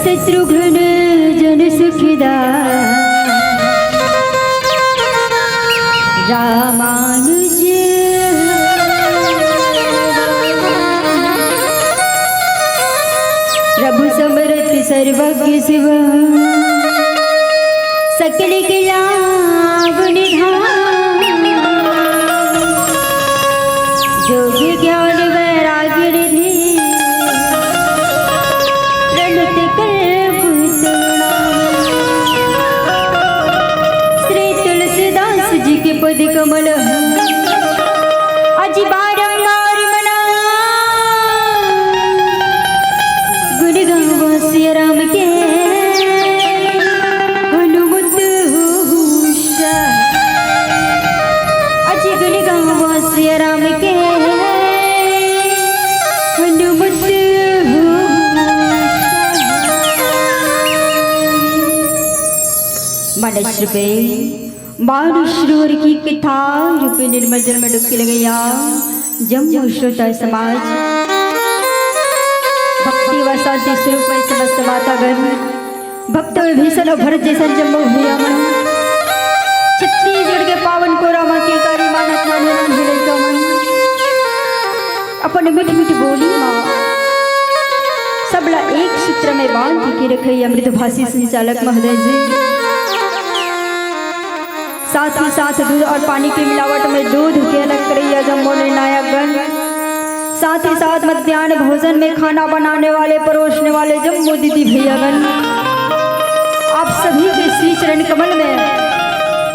शत्रुघ्न जन सुखदा रामानुज प्रभु समर्थ सर्वज्ञ शिव सकल कला गुणधाम जोग ज्ञान वैराग्य निधि प्रणत कल्प श्री तुलसीदास जी के पद कमल अज बारंबार मना गुण गावा सिया राम के हनुमत होशा अज गुण गावा सिया राम के हनुमत मानुष्य की कथा रूपी निर्मल जल में डुबकी लगैया जम्मू श्रोता समाज भक्ति व शांति स्वरूप में समस्त वातावरण भक्त भीषण भरत जैसा जम्मू भैया मन छत्तीसगढ़ के पावन कोरामा के कारी मानस मानन हिले का मन अपन मीठी मीठी बोली माँ सबला एक सूत्र में बांध के रखे अमृतभाषी संचालक महोदय जी साथ ही साथ दूध और पानी की मिलावट में दूध के अलग करैया जम्मू निर्णायक गण साथ ही साथ मध्याह्न भोजन में खाना बनाने वाले परोसने वाले जम्मू दीदी भैयागण आप सभी के श्री चरण कमल में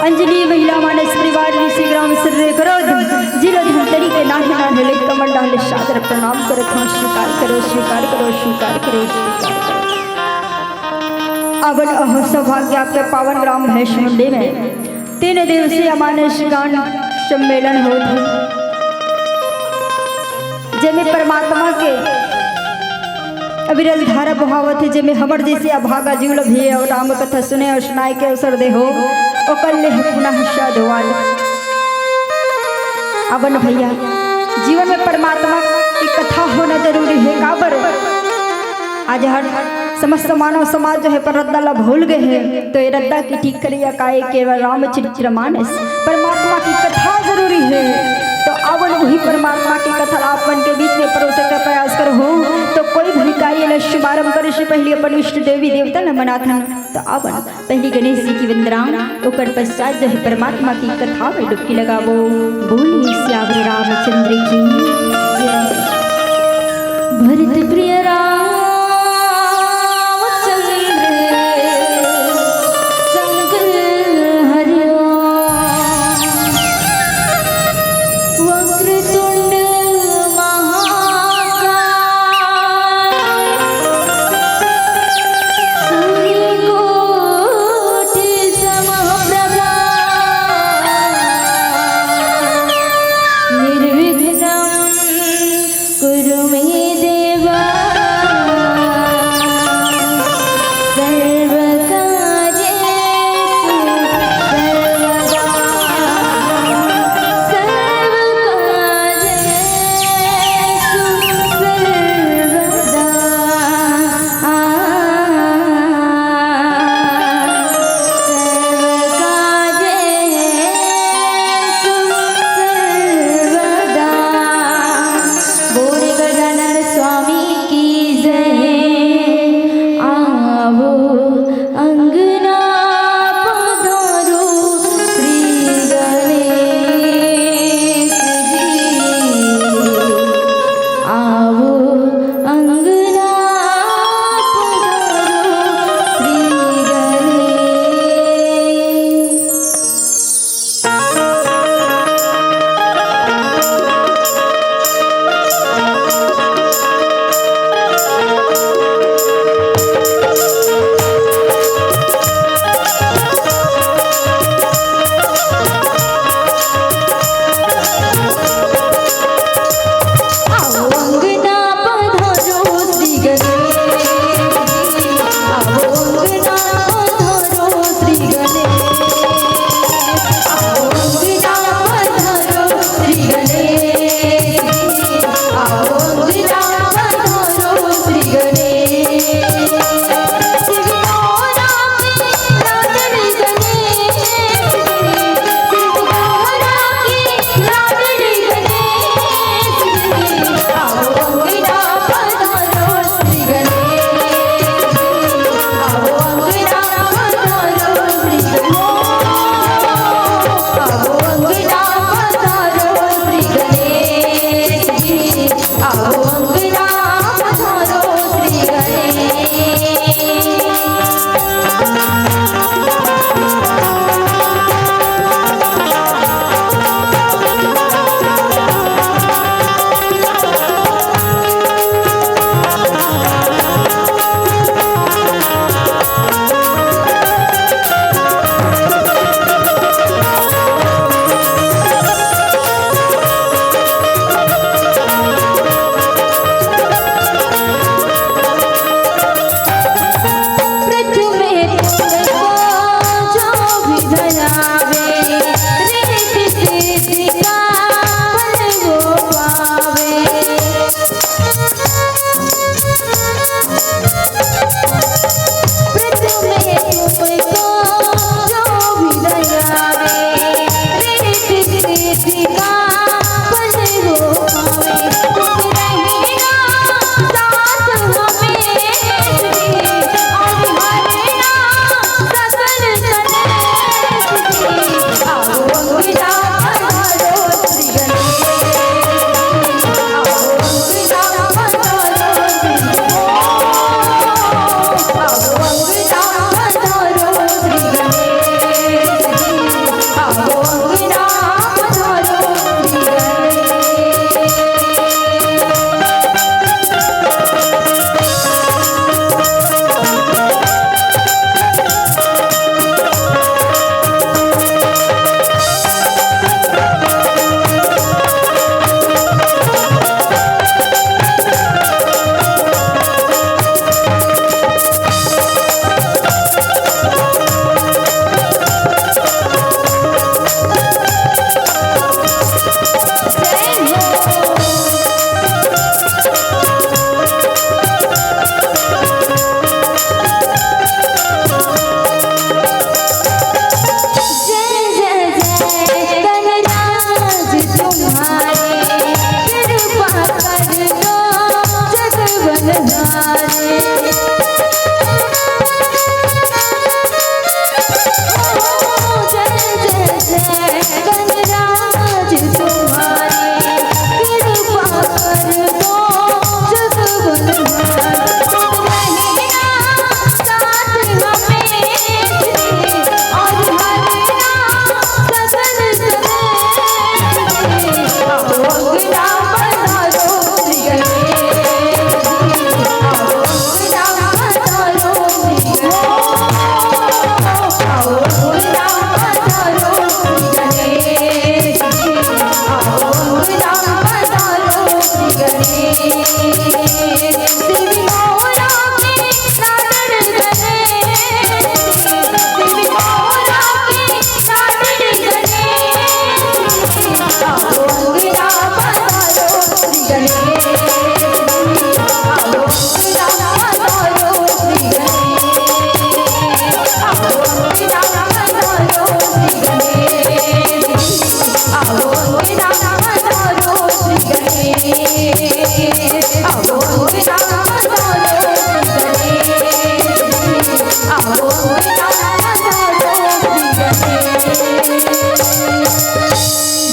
अंजलि महिला मानस परिवार ऋषि ग्राम सर्वे करो जिला धमतरी के नाहे नाहे ले कमल डाले सादर प्रणाम करो स्वीकार करो स्वीकार करो स्वीकार करो स्वीकार करो। अवन अहो सौभाग्य आपके पावन ग्राम भैंसमुंडी में 3 दिवसीय मानस गान सम्मेलन होते जिसमें परमात्मा के अविरल धारा बहावत है जिसमें हमर जैसे अभागा जीव भी और राम कथा सुने और सुनाए के अवसर दे हो ओकल्ले पुनः साधुवाल अवन भैया जीवन में परमात्मा की कथा होना जरूरी है काबर आज हर समस्त मानव समाज जो है पर रद्दा भूल गए हैं तो ये रद्दा की ठीक करिया काये केवल रामचरित्र मानस परमात्मा की कथा जरूरी है तो अवन वही परमात्मा की कथा आपन के बीच में परोसे का प्रयास कर हो तो कोई भी कार्य शुभारंभ करे से पहले अपन इष्ट देवी देवता न मनाथन तो अवन पहली गणेश जी की वंदना ओकर पश्चात जो है परमात्मा की कथा में डुबकी लगावो बोलिए श्याम रामचंद्र की भरत प्रिय राम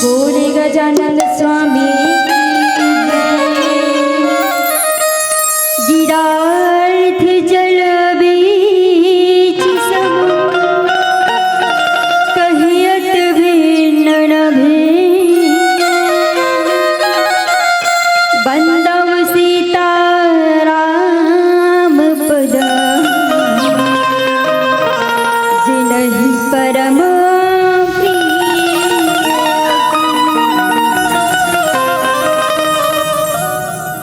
बोले गजानन स्वामी गिरार्थ जल बीच सब कहियत भिन्न भी बंदव सीता राम पद जिनहि परम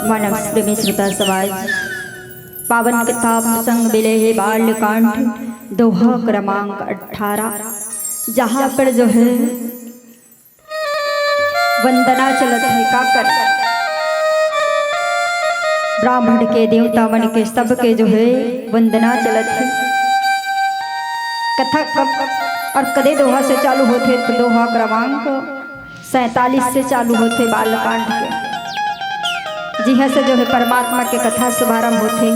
मानव प्रेमी श्रोता समाज पावन कथा प्रसंग मिले है बालकांड दोहा क्रमांक 18 जहाँ पर जो है वंदना चलत है काकर ब्राह्मण के देवता मन के सबके जो है वंदना चलत है। कथा कब और कदे दोहा से चालू होते तो दोहा क्रमांक 47 से चालू होते बालकांड के जी हाँ से जो है परमात्मा के कथा शुभारंभ होते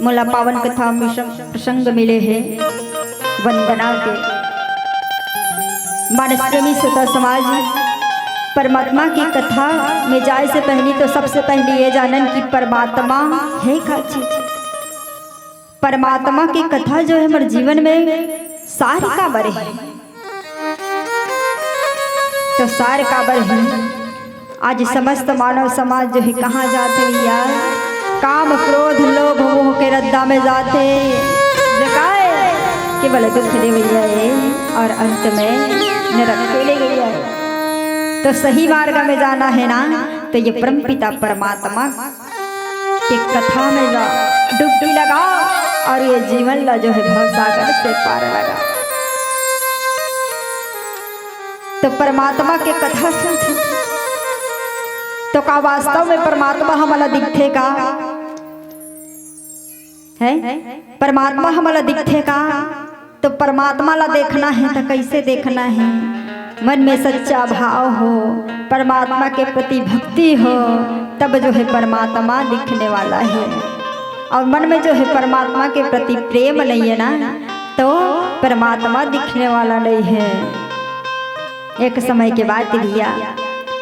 मोला पावन कथा प्रसंग मिले हैं वंदना के। मानस प्रेमी श्रोता समाज परमात्मा की कथा में जाए से पहले तो सबसे पहले ये जानन कि परमात्मा है क्या चीज। परमात्मा की कथा जो है हमारे जीवन में सार का बर है तो सार का बर है। आज समस्त मानव समाज जो है कहाँ जाते भैया काम क्रोध लोभ मोह के रद्दा में जाते केवल दुख दे भैया और अंत में नरक के ले गया है। तो सही मार्ग में जाना है ना तो ये परमपिता परमात्मा की कथा में जा डुबकी लगा और ये जीवन ला जो है भवसागर से पार लगा। तो परमात्मा के कथा सुन तो का वास्तव में परमात्मा हमारा दिखेगा है परमात्मा हमारा दिखेगा तो परमात्मा ला देखना है तो कैसे देखना है मन में सच्चा भाव हो परमात्मा के प्रति भक्ति हो तब जो है परमात्मा दिखने वाला है। और मन में जो है परमात्मा के प्रति प्रेम नहीं है ना तो परमात्मा दिखने वाला नहीं है। एक समय के बाद भैया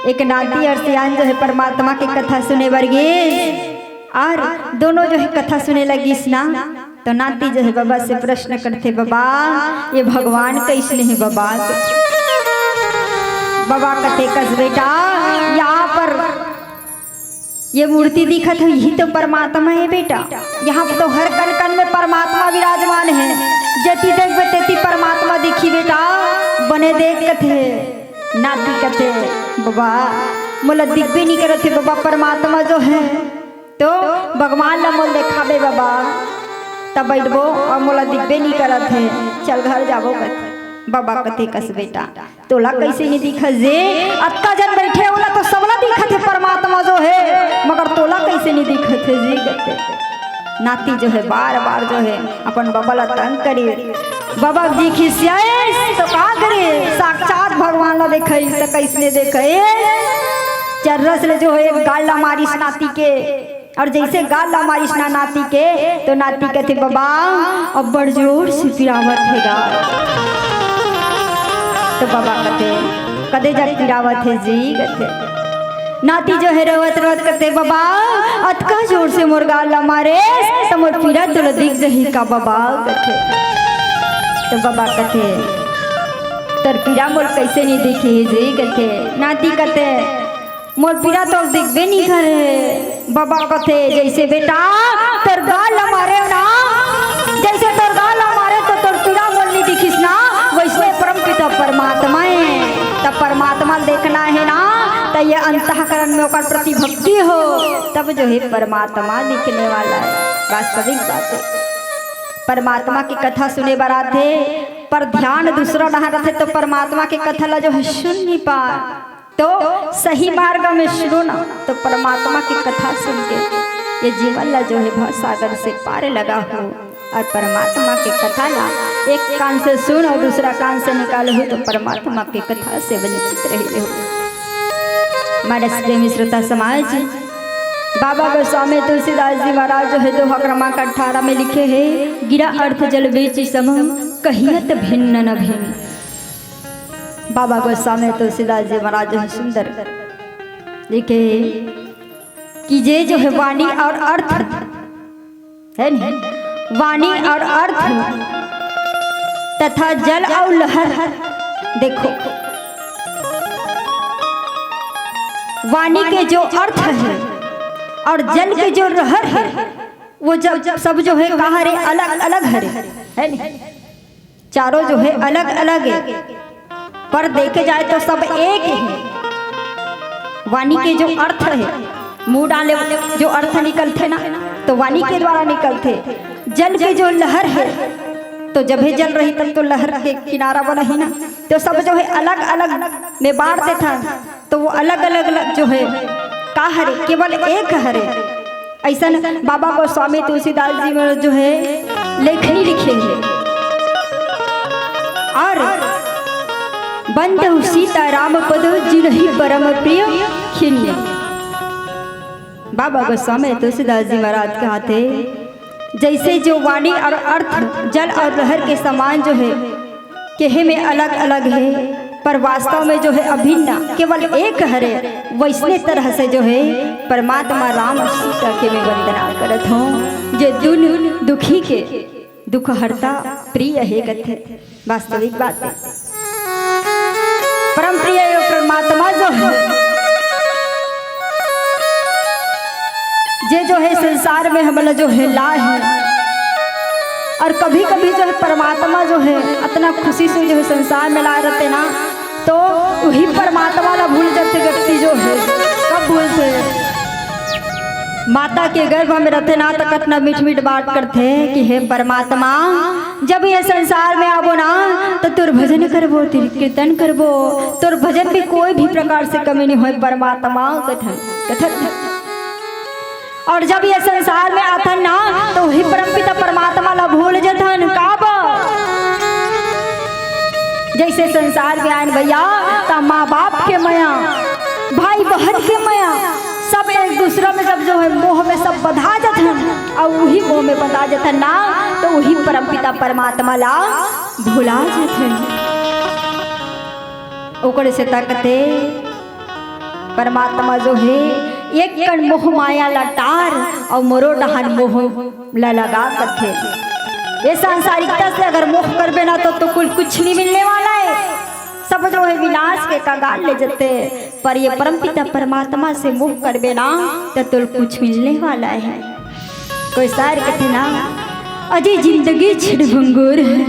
एक नाती और सियान जो है परमात्मा की कथा सुने वर्गीस और दोनों जो है कथा सुने लगी ना तो नाती जो है बाबा से प्रश्न करते बाबा ये भगवान कैसे है बाबा। बाबा कहते कस बेटा यहाँ पर ये मूर्ति दिखत है यही तो परमात्मा है बेटा। यहाँ तो हर कण कण में परमात्मा विराजमान है जति देख तेती परमात्मा दिखी बेटा बने देख कथे नाती कथे बाबा मोला दिखबे नहीं करते बाबा परमात्मा जो है तो भगवान ला मोल देखाबे बाबा तब बैठबो और मोला दिखबे नहीं करत है चल घर जाबो कथे। बाबा कथे कस बेटा तोला कैसे नहीं दिखत जे अत्ता जन बैठे होला तो सबला दिखत है परमात्मा जो है मगर तोला कैसे नहीं दिखत है जी कथे। नाती जो है बार बार जो है अपन बाबा ला तंग करी बाबा जी खिसियाए तो का करे साक्षात भगवान ला देखे तो कैसे देखे चर्रस ले जो है गाला मारिस नाती के और जैसे गाला मारिस ना नाती के तो नाती कहते बाबा अब बड़ जोर से पिरावत है गाल तो बाबा कहते कदे जब पिरावत है जी कहते नाती जो है रोवत रोवत कहते बाबा अतका जोर से मोर गाला मारे तो मोर पीरा तो दिख जही का बाबा कहते। तो बाबा कहते तर पीरा मोर कैसे नहीं दिखी जी कहते। नाती कहते मोर पीरा तो दिखबे नहीं करे। बाबा कहते जैसे बेटा तोर गाल मारे ना जैसे तोर गाल मारे तो तोर पीरा मोर नहीं दिखिस ना वैसे परमपिता परमात्मा है तब परमात्मा देखना है ना तो ये अंतःकरण में ओकर प्रति भक्ति हो तब जो है परमात्मा दिखने वाला है। वास्तविक बात है परमात्मा की कथा सुने बराते पर ध्यान दूसरा रहा रहते तो परमात्मा की कथा ला जो है सुन नहीं पा तो सही मार्ग में सुनो ना तो परमात्मा की कथा सुन के ये जीवन ला जो है भवसागर से पार लगा हो और परमात्मा की कथा ला एक कान से सुन और दूसरा कान से निकाले हो तो परमात्मा की कथा से वंचित रहे हो। मानस प्रेमी श्रोता समाज बाबा गोस्वामी तुलसीदास जी महाराज जो है दोहा क्रमांक 18 में लिखे हैं, गिरा अर्थ जल बेची समम कहियत भिन्न न भिन्न। बाबा गोस्वामी तुलसीदास जी महाराज जो है सुंदर लिखे कि ये जो है वाणी और अर्थ है नहीं, वाणी और अर्थ तथा जल और लहर, देखो वाणी के जो अर्थ है और जल के जो लहर है वो जब सब जो है कहाँ रे अलग अलग है नहीं, चारों जो है अलग अलग है, पर देखे जाए तो सब एक है। वाणी के जो अर्थ है, मुंह डाले जो अर्थ निकलते ना तो वाणी के द्वारा निकलते। जल के जो लहर है तो जब है जल रही तब तो लहर के किनारा बना ही ना, तो सब जो है अलग अलग में बांटते था, तो वो अलग अलग जो है का हरे केवल एक हरे। ऐसा बाबा गोस्वामी तुलसीदास जी में जो है लेखनी लिखेंगे और बंद सीता राम पद जिन्हि परम प्रिय खिन्य। बाबा गोस्वामी तुलसीदास जी महाराज कहते जैसे जो वाणी और अर्थ जल और लहर के समान जो है कहे में अलग अलग है, पर वास्तव में जो है अभिन्न केवल एक हरे, वैसने तरह से जो है परमात्मा राम सीता के मैं वंदना करत हूँ, जे दुन दुखी के दुख हरता प्रिय है गथे। वास्तविक बात है, परम प्रिय परमात्मा जो है ये जो है संसार में हमारा जो है ला है, और कभी कभी जो है परमात्मा जो है इतना खुशी से जो है संसार में लाए रहते ना, तो वही परमात्मा ला भूल जाते व्यक्ति जो है। कब भूलते? माता के गर्भ में रहते ना तो कितना मीठ मीठ बात करते कि हे परमात्मा जब ये संसार में आवो ना तो तुर भजन करबो, तुर कीर्तन करबो, तुर भजन भी कोई भी प्रकार से कमी नहीं हो परमात्मा कथन कथन। और जब ये संसार में आथन ना तो वही परमपिता परमात्मा ला भूल जथन। काब जैसे संसार में आन भैया तो माँ बाप के माया, भाई बहन के माया, सब एक दूसरा में सब जो है मोह में सब बधा जथन, और वही मोह में बधा जथन ना तो वही परमपिता परमात्मा ला भुला जथन। ओकरे से ताकते परमात्मा जो है एक कण मोह माया लटार और मोरो डहान मोह लगा करते। ये सांसारिकता से अगर मोह करबे ना तो कुछ नहीं मिलने वाला है, सब जो है विनाश के कगार ले जाते। पर ये परमपिता परमात्मा से मोह करबे ना तो कुछ मिलने वाला है। कोई शायर कहते ना, अजी जिंदगी छिन भंगूर है,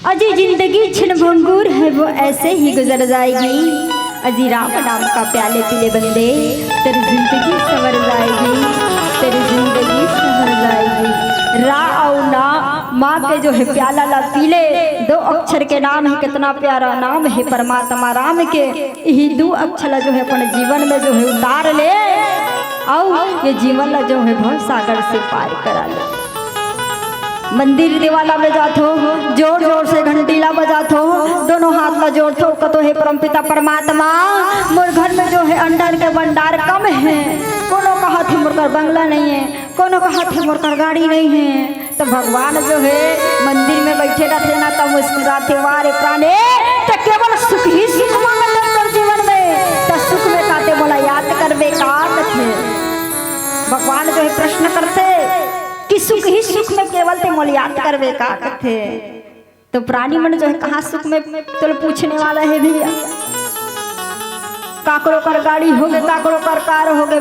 अजी जिंदगी छिन भंगूर है, वो ऐसे ही गुजर जाएगी। अजी राम नाम का प्याले पीले बंदे, तेरी जिंदगी संवर जाएगी, तेरी जिंदगी संवर जाएगी। रा और ना माँ के जो है प्याला ला पीले, दो अक्षर के नाम है, कितना प्यारा नाम है परमात्मा राम के। यही दो अक्षर जो है अपने जीवन में जो है उतार ले, और ये जीवन ला जो है भव सागर से पार करा ले। मंदिर देवाला में जातो जोर जोर से घंटीला बजातो, दोनों हाथ में जोड़तो कतो है परमपिता परमात्मा मोर घर में जो है अंडर के भंडार कम है। कोनो कहा थे मोर बंगला नहीं है, कोनो कहा थे मोर गाड़ी नहीं है, तो भगवान जो है मंदिर में बैठे रहते ना तब मुस्कुराते, वारे प्राणे तो केवल सुख ही सुख मांगते कर जीवन में, तो सुख में काते बोला याद करबे का थे। भगवान जो है प्रश्न करते कि सुख ही सुख में केवल ते मोल याद करवे का थे। तो प्राणी मन जो है कहाँ सुख में तो पूछने वाला है भैया। काकरो कर गाड़ी हो गए, काकरो कर कार हो गए,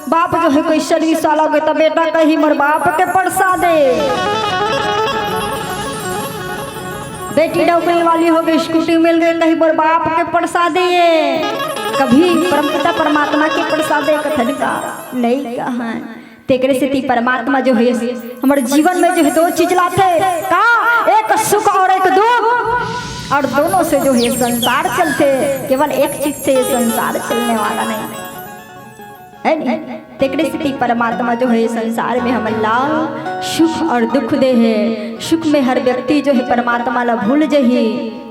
बाप जो है कोई सर्विस वाला हो गए तो बेटा कहीं मोर बाप के पड़सा दे, बेटी नौकरी वाली हो गई स्कूटी मिल गई कहीं मोर बाप के पड़सा दे। कभी परमपिता परमात्मा के पड़सा दे कथन का नहीं कहा। तेकरे से ती परमात्मा जो है हमारे जीवन में जो है दो चीज लाते का, एक सुख और एक दुख, और दोनों से जो है संसार चलते। केवल एक चीज से ये संसार चलने वाला नहीं है। तेकरे से परमात्मा जो है संसार में हमला सुख और दुख दे है। सुख में हर व्यक्ति जो है परमात्मा ला भूल जही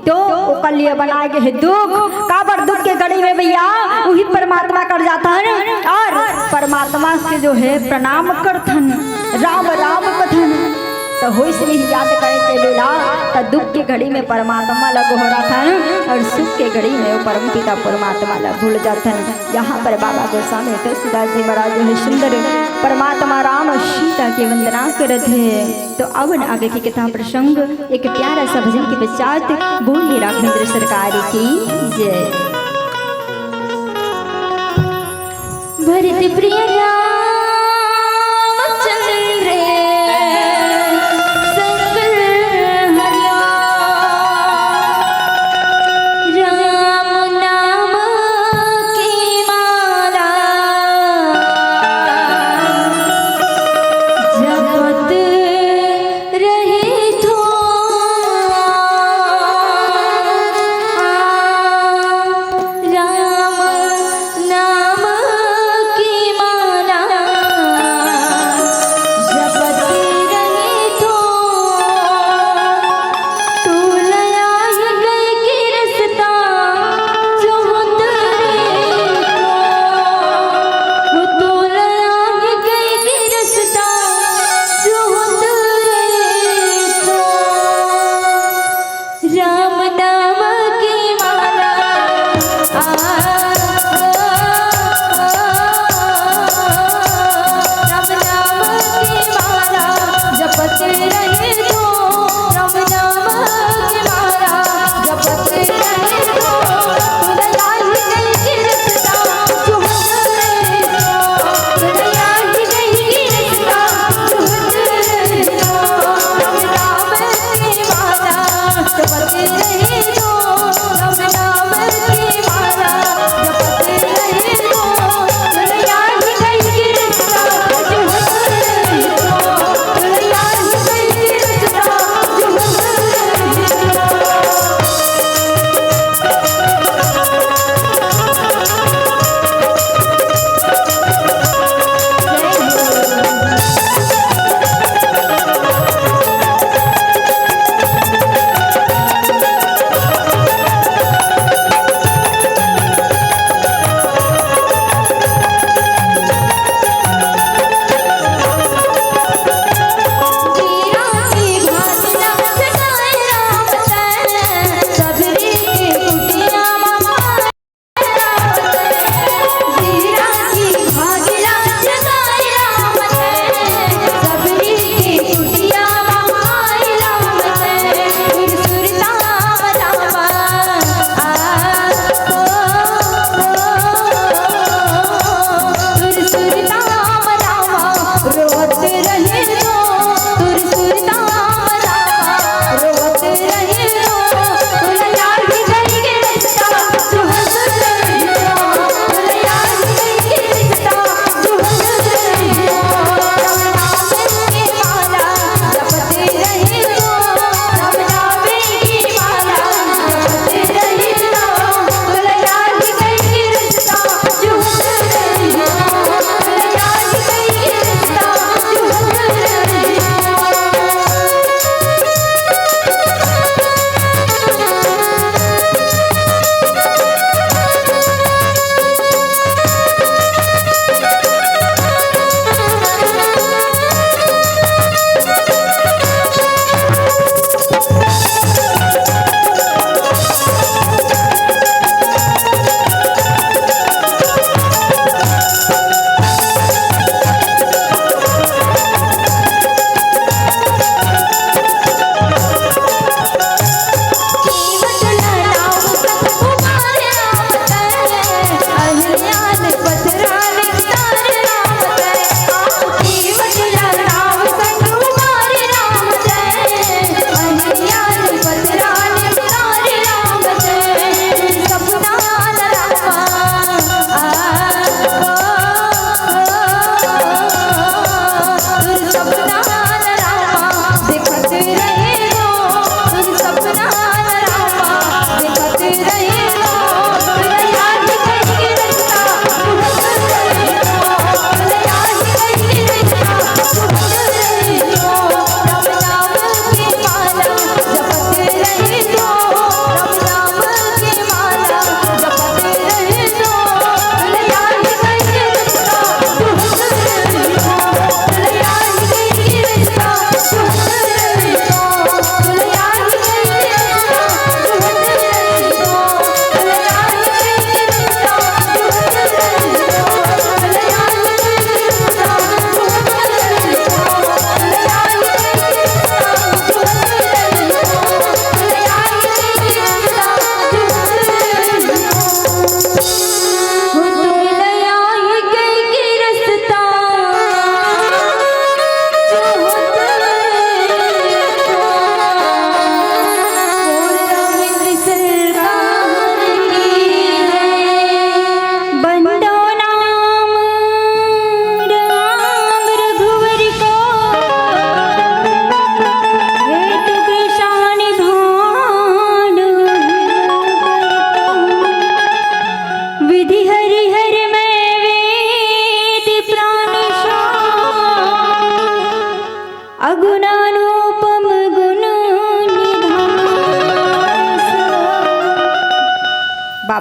तो ओकर लिए बना के है दुख। काबर दुख के घड़ी में भैया वही परमात्मा कर जाता है और परमात्मा से जो है प्रणाम करथन, राम राम कथन। तो हो इसलिए याद करे के बेला तो दुख के घड़ी में परमात्मा ला गोहरा था और सुख के घड़ी में वो परम पिता परमात्मा ला भूल जाता है। यहाँ पर बाबा गोस्वामी तुलसीदास जी महाराज जो है सुंदर परमात्मा राम और सीता की वंदना करते हैं। तो अब आगे की कथा प्रसंग एक प्यारा सा भजन के पश्चात बोलिए राघवेंद्र सरकार की जय। भरत प्रिय राम नाम की माला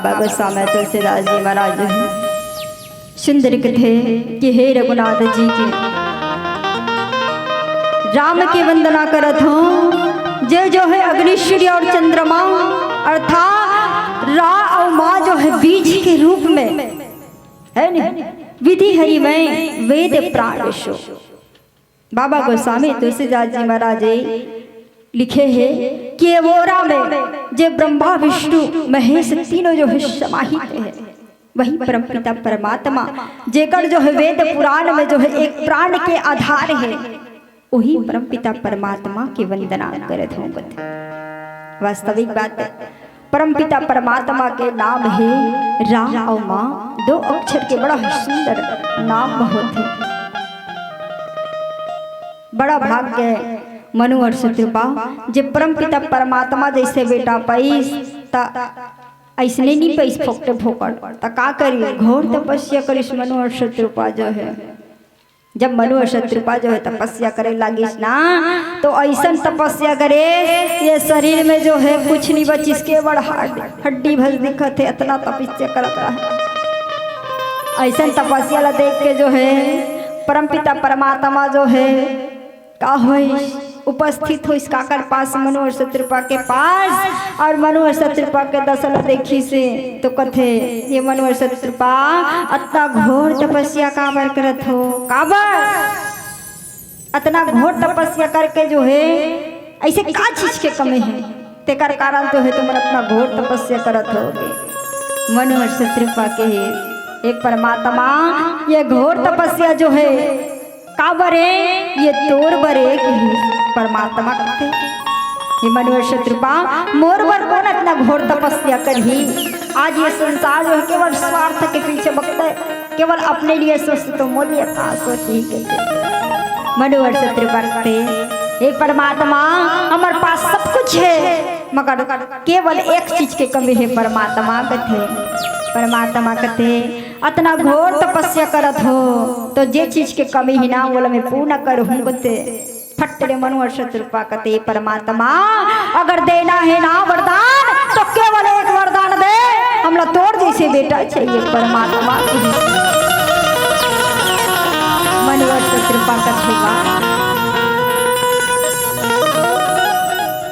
बाबा गोस्वामी तुलसीदास जी महाराज सुंदर कथे कि हे रघुनाथ जी के राम की वंदना करत हूँ जो है अग्निश्वरी और चंद्रमा अर्थात रा और माँ जो है बीज के रूप में है नहीं विधि हरि में वेद प्राण विश्व। बाबा गोस्वामी तुलसीदास जी महाराज लिखे हैं कि वोरा में जो ब्रह्मा विष्णु महेश तीनों जो है समाहित है वही परमपिता परमात्मा जेकर जो है वेद पुराण में जो है एक प्राण के आधार है वही परमपिता परमात्मा की वंदना करत हूँ। वास्तविक बात है परमपिता परमात्मा के नाम है राम और माँ, दो अक्षर के बड़ा सुंदर नाम बहुत है। बड़ा भाग्य मनु और शत्रुपा जे परमपिता परमात्मा जैसे बेटा पैस ऐसने नहीं पैस फोकटे फोकट तो का करिए घोर तपस्या करिस मनु और शत्रुपा जो है। जब मनु और शत्रुपा जो है तपस्या करे लागिस ना तो ऐसा तपस्या करे ये शरीर में जो है कुछ नहीं बचिस के बड़ हड्डी भस दिखत है इतना तपस्या करत रहा। ऐसा तपस्या ला देख के जो है परमपिता परमात्मा जो है का हो उपस्थित हो इस काकर पास मनु और शत्रुपा के पास और मनु और शत्रुपा के दशला देखी से तो कथे ये मनु और शत्रुपा अतना घोर तपस्या काबर करत हो काबर अतना घोर तपस्या करके जो है ऐसे का चीज के कमी है तेकर कारण तो है तुम अतना घोर तपस्या करत हो। मनु और शत्रुपा के एक परमात्मा ये घोर तपस्या जो है काबरे ये तोर बरे परमात्मा कहते ये मनु और शत्रुपा मोर बर कौन इतना घोर तपस्या करही। आज ये संसार जो है केवल स्वार्थ के पीछे भगता है केवल अपने लिए सोचते तो मूल्य का सोची कहते मनु और शत्रुपा कहते हे परमात्मा हमारे पास सब कुछ है मगर केवल एक चीज के कमी है परमात्मा कहते अतना घोर तपस्या करत हो तो जे चीज के कमी ही ना बोला मैं पूर्ण कर हूँ बते फटरे मनु और शत्रुपा कहते परमात्मा अगर देना है ना वरदान तो केवल एक वरदान दे हमला तोड़ जैसे बेटा चाहिए परमात्मा। मनु और शत्रुपा कहते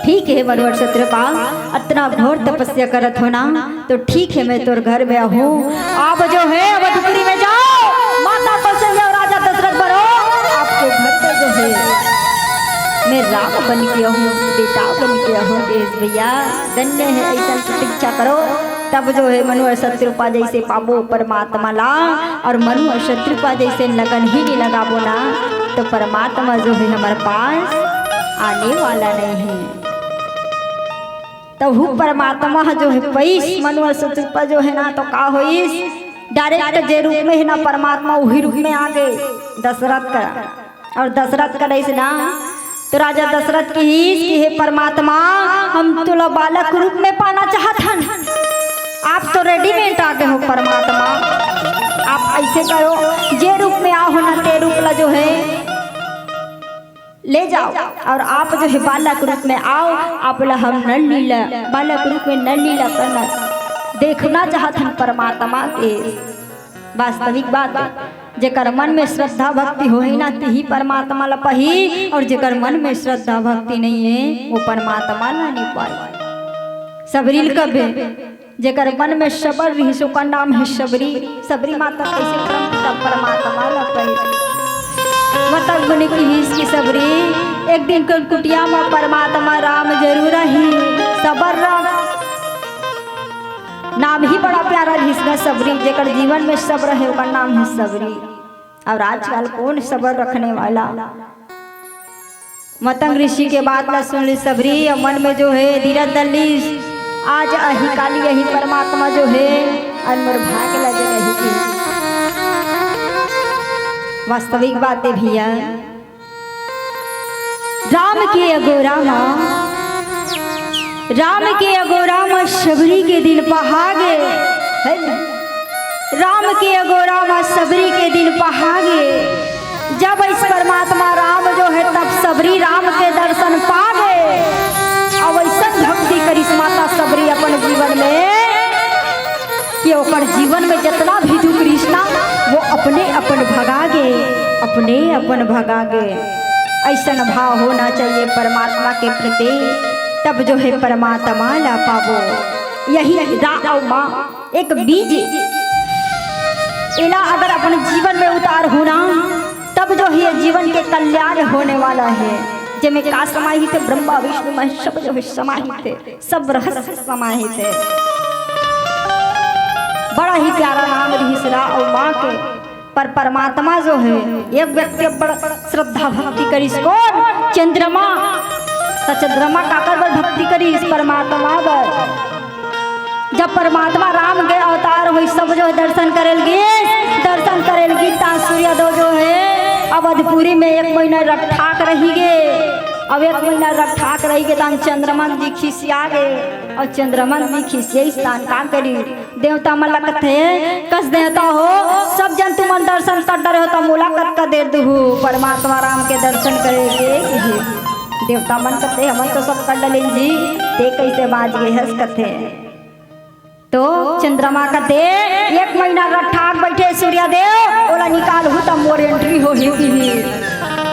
ठीक है मनु और शत्रुपा इतना घोर तपस्या करत हो ना तो ठीक है मैं तोर घर में हूँ आप जो है अवधपुरी में जाओ माता कौशल्या और राजा दशरथ बनो आपके घर पे जो है मैं राम बन के हूँ बेटा बन के हूँ भैया धन्य है ऐसा प्रतीक्षा करो। तब जो है मनु और शत्रुपा जैसे पाबो परमात्मा ला और मनु और शत्रुपा जैसे लगन ही नहीं लगाबो ना तो परमात्मा जो है हमारे पास आने वाला नहीं है। तो वो परमात्मा जो है पैस मनु और शत्रुपा जो है ना तो का होइस डायरेक्ट जे रूप में है ना परमात्मा वही रूप में आ गए दशरथ का और दशरथ का ऐसे ना तो राजा दशरथ की ही कि हे परमात्मा हम तुला बालक रूप में पाना चाहत हन आप तो रेडीमेड आ गए हो परमात्मा आप ऐसे करो जे रूप में आओ ना ते रूप ला जो है ले जाओ और आप जो है बालक रूप में आओ आप हम नल लीला बालक रूप में नल लीला करना देखना चाहत हम परमात्मा के। वास्तविक बात जेकर मन में श्रद्धा भक्ति हो ही ना ही परमात्मा ला पही और जेकर मन में श्रद्धा भक्ति नहीं है वो परमात्मा ला नहीं पाए। सबरील कबे जेकर मन में सबर रही सो का नाम है सबरी सबरी माता कैसे परमात्मा ला पाई मतलब बने की हिस की सबरी एक दिन कल कुटिया में परमात्मा राम जरूर ही सबर राम नाम ही बड़ा प्यारा जिसका सबरी जेकर जीवन में सब्र है उसका नाम है सबरी। और आजकल कौन सब्र रखने वाला मतंग ऋषि के बात ला सुन ली सबरी और मन में जो है धीरज दली आज अही काली यही परमात्मा जो है अनमोर भाग लगे रही थी। वास्तविक बात है भैया राम के अगोरा माँ सबरी के दिन पहागे राम के अगोरा माँ सबरी के दिन पहागे जब इस परमात्मा राम जो है तब सबरी राम के दर्शन पागे और ऐसा भक्ति करिस माता सबरी अपन जीवन में ओकर जीवन में जितना भी दुख कृष्णा वो अपने अपन भगागे, अपने अपन भगागे। ऐसा भाव होना चाहिए परमात्मा के प्रति, तब जो है परमात्मा ला पावो। यही रा और माँ एक बीज इला अगर अपने जीवन में उतार होना, तब जो है जीवन के कल्याण होने वाला है। जिनमें का समाहित है, ब्रह्मा विष्णु महेश सब जो है समाहित है, सब रहस्य समाहित है। बड़ा ही प्यारा नाम रा और माँ के। पर परमात्मा जो है एक व्यक्ति बड़ा श्रद्धा भक्ति करी, कौन? चंद्रमा। तो चंद्रमा काकर पर भक्ति करी? इस परमात्मा पर। जब परमात्मा राम के अवतार हुई, सब जो है दर्शन करेलगी, दर्शन करेलगी। ता सूर्योदय जो है अवधपुरी में 1 महीना रखठाक रही गे। अब 1 महीना रखठाक रही गे तान चंद्रमन जी खिसिया गए। और चंद्रमन जी खिसिया स्थान का करी देवता मन लगत है, कस देवता हो सब जन तुमन दर्शन कर डरे हो तो मुलाकात का देर दू परमात्मा राम के दर्शन करेगे। देवता मन कथे हमन तो सब कर डलें जी, ते कैसे बाज गए हंस कथे। तो चंद्रमा कथे 1 महीना रठाक बैठे सूर्यदेव, ओला निकाल हूँ तब मोर एंट्री हो ही।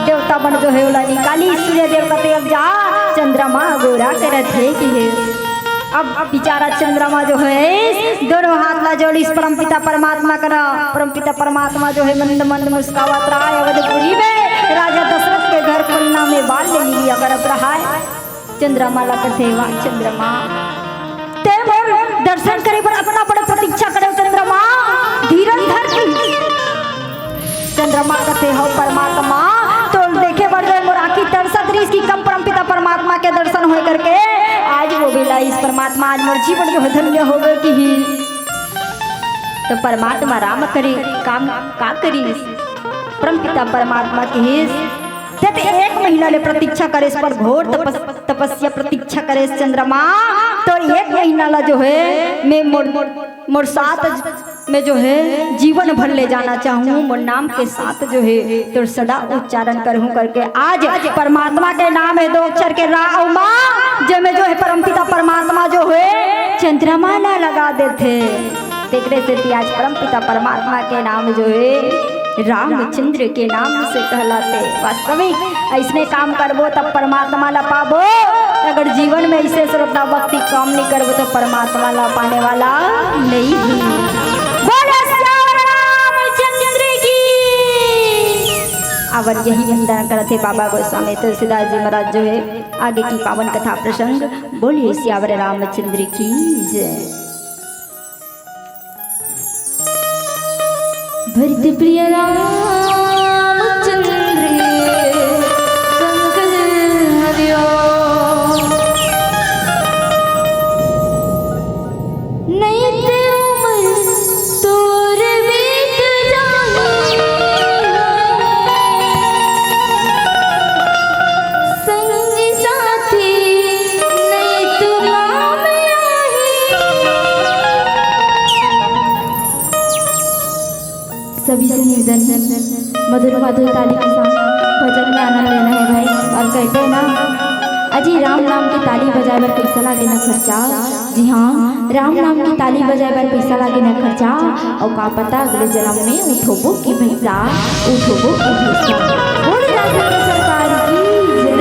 देवता बन जो है ओला निकाली। सूर्यदेव कथे अब जा, चंद्रमा गोरा करत है कि है। अब बेचारा चंद्रमा जो है दोनों हाथ ला जोड़ी परमपिता परमात्मा करा। परमपिता परमात्मा जो है मंद मंद मुस्कावत रहा है। अवधपुरी में राजा दशरथ के घर खुलना में बाल ले ली अगर अब रहा है। चंद्रमा ला करते वाह चंद्रमा ते मोर दर्शन करे पर अपना बड़ा प्रतीक्षा करे। चंद्रमा धीरज धर की। चंद्रमा कहते हो परमात्मा तो देखे बढ़ गए मोर आखी तरसत रही इसकी कम परमपिता परमात्मा के दर्शन हो करके आज वो बेला इस परमात्मा आज मोर जीवन जो धन्य हो गए कि ही। तो परमात्मा राम करे काम का करी परमपिता परमात्मा की हिस 1 महीना ले प्रतीक्षा करे इस पर घोर तपस्या प्रतीक्षा करे चंद्रमा। तो 1 महीना ला जो है मैं मोर साथ में जो है जीवन भर ले जाना चाहूँ। मोर नाम के साथ जो है तो सदा उच्चारण करूँ करके आज परमात्मा के नाम है 2 अक्षर के रा और माँ, जिसमें जो है परमपिता परमात्मा जो है चंद्रमा ना लगा देते। देखने से आज परमपिता परमात्मा के नाम जो है रामचंद्र के नाम से कहलाते। वास्तविक ऐसने काम करबो तब परमात्मा ला पाबो। अगर जीवन में ऐसे श्रद्धा भक्ति काम नहीं करबो तो परमात्मा ला पाने वाला नहीं है। बोलो श्याम रामचंद्र की। अब यही वंदन करते बाबा गोस्वामी तुलसीदास जी महाराज जो है आगे की पावन कथा प्रसंग। बोलिए श्याम रामचंद्र की जय। भरत प्रिय रामचंद्र शंकर हरिओ नहीं ते उमर तोर बीत जाए संगी साथी नहीं तू काम सभी से निवेदन मधुर मधुर ताली के साथ भजन में आनंद लेना है भाई। और कहते हैं ना अजी राम नाम की ताली बजाए बर पैसा लागे ना खर्चा। जी हाँ, राम नाम की ताली बजाए बर पैसा लागे ना खर्चा। और का पता अगले जन्म में उठोबो की भैसा उठोबो की भैसा। बोल राजा सरकार की जय।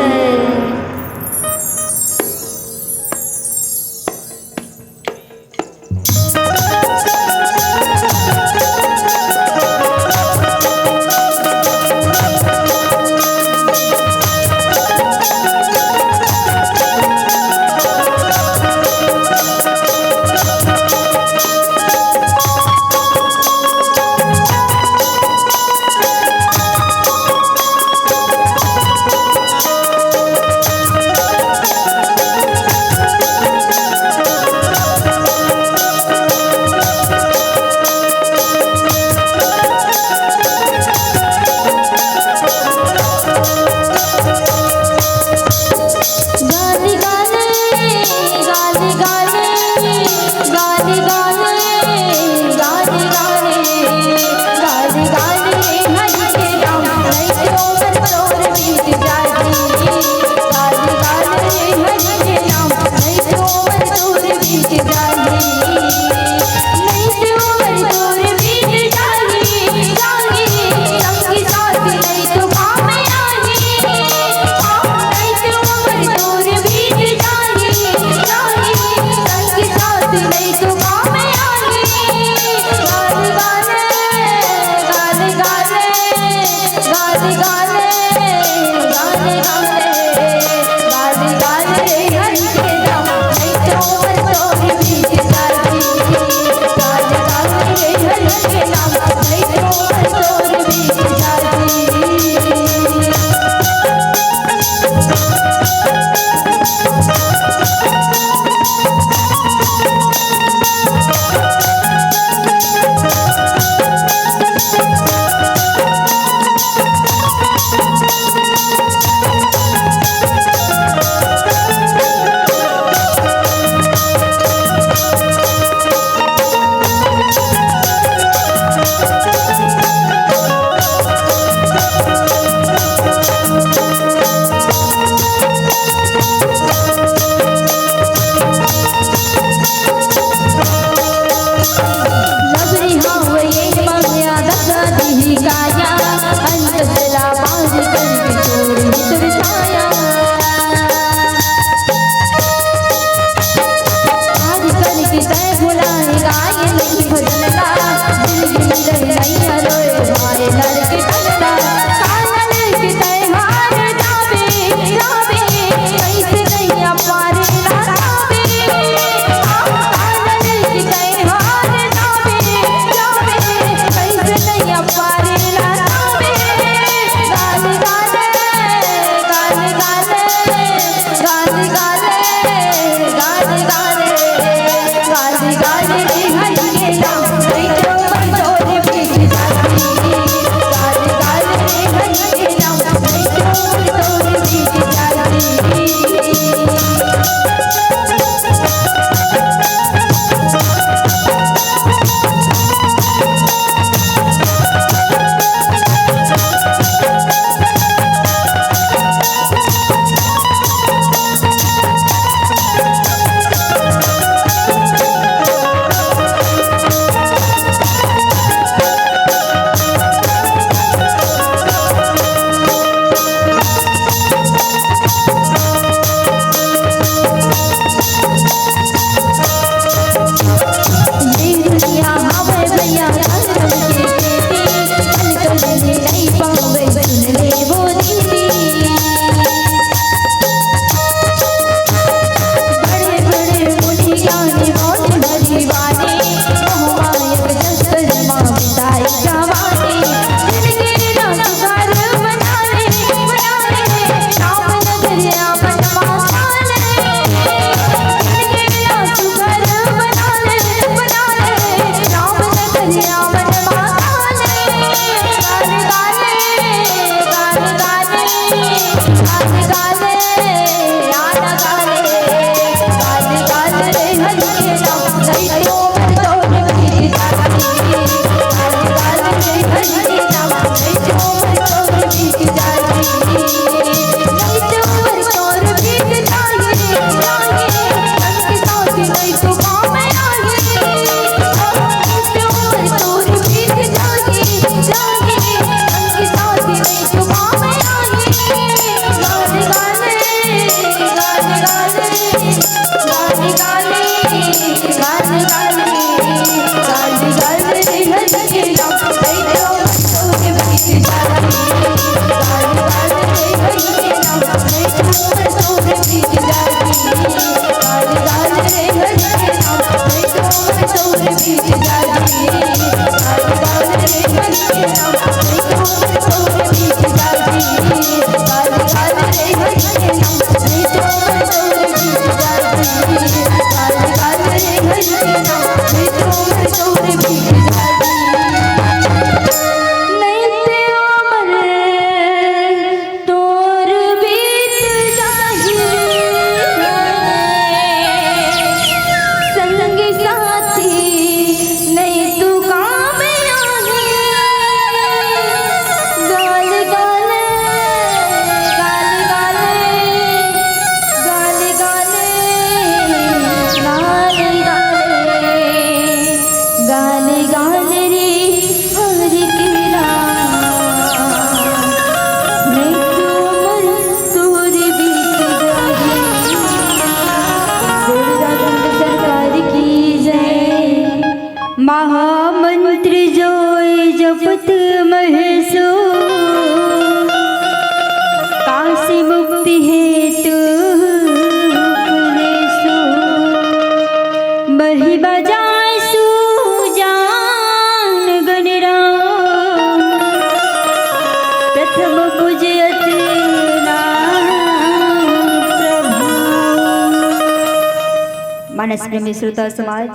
मानस प्रेमी श्रोता समाज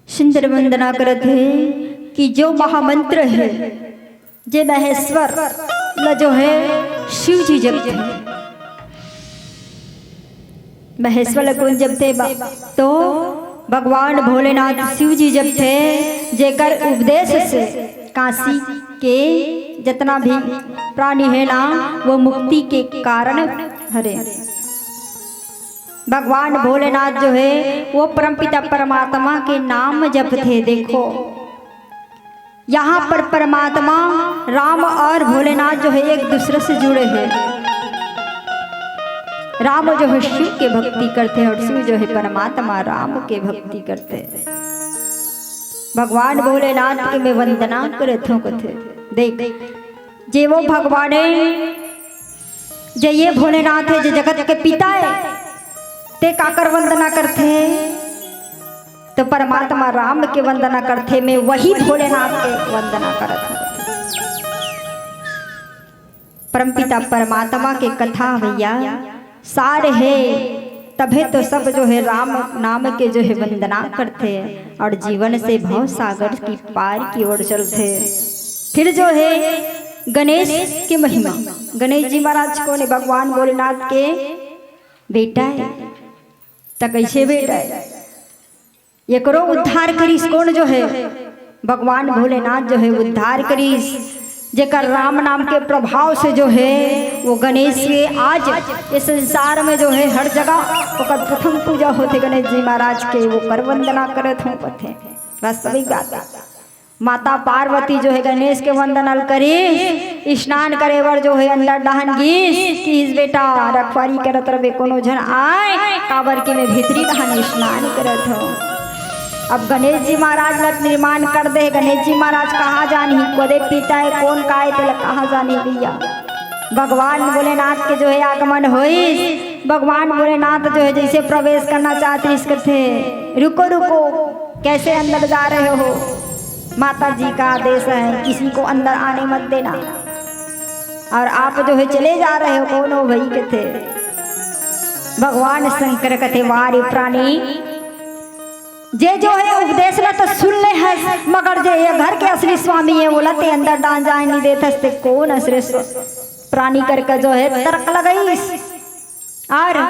सुंदर वंदना करत है कि जो महामंत्र है जे महेश्वर ल जो है शिव जी जपते महेश्वर कौन जपते तो भगवान भोलेनाथ शिव जी जपते जेकर उपदेश से काशी के जितना भी प्राणी है ना वो मुक्ति के कारण हरे भगवान भोलेनाथ जो है वो परमपिता परमात्मा के नाम जपते। देखो यहाँ पर परमात्मा राम और भोलेनाथ जो है एक दूसरे से जुड़े हैं। राम जो है शिव के भक्ति करते हैं और शिव जो है परमात्मा राम के भक्ति करते हैं। भगवान भोलेनाथ के मैं वंदना करत हूँ कथे देख जे वो भगवान जे ये भोलेनाथ है जे जगत के पिता है ते काकर वंदना करते तो परमात्मा राम के वंदना करते मैं वही भोलेनाथ के वंदना करत हूँ। परमपिता परमात्मा के कथा भैया सार है तभी तो सब जो है राम नाम के जो है वंदना करते हैं और जीवन से भव सागर की पार की ओर चलते। फिर जो है गणेश की महिमा गणेश जी महाराज को ने भगवान भोलेनाथ के बेटा है तो कैसे बेटा है ये करो उद्धार करीस कौन जो है भगवान भोलेनाथ जो है उद्धार करीस जेकर राम नाम के प्रभाव से जो है वो गणेश के आज इस संसार में जो है हर जगह ओकर प्रथम पूजा होते गणेश जी महाराज के वो कर वंदना करत हूँ पथे वास्तविक बात माता पार्वती जो है गणेश के वंदना करे स्नान करे वर जो है अंदर डहन गीस बेटा रखवारी करत रहे कोनो जन आए काबर के मैं भीतरी डहन स्नान करत हूँ। अब गणेश जी महाराज लट निर्माण कर दे गणेश जी महाराज कहाँ जानी कोदे पिता है कौन काहे तेल कहाँ जानी भैया भगवान भोलेनाथ के जो है आगमन होइस भगवान भोलेनाथ जो है जैसे प्रवेश करना चाहते इसके थे रुको रुको कैसे अंदर जा रहे हो माता जी का आदेश है किसी को अंदर आने मत देना और आप जो है चले जा रहे हो कौन हो भाई के थे भगवान शंकर कथे वारे प्राणी जे जो है उपदेश ला तो सुन ले है मगर जे ये घर के असली स्वामी है बोला ते अंदर डांस जाए नहीं देते कौन असली प्राणी करके जो है तर्क लगाई और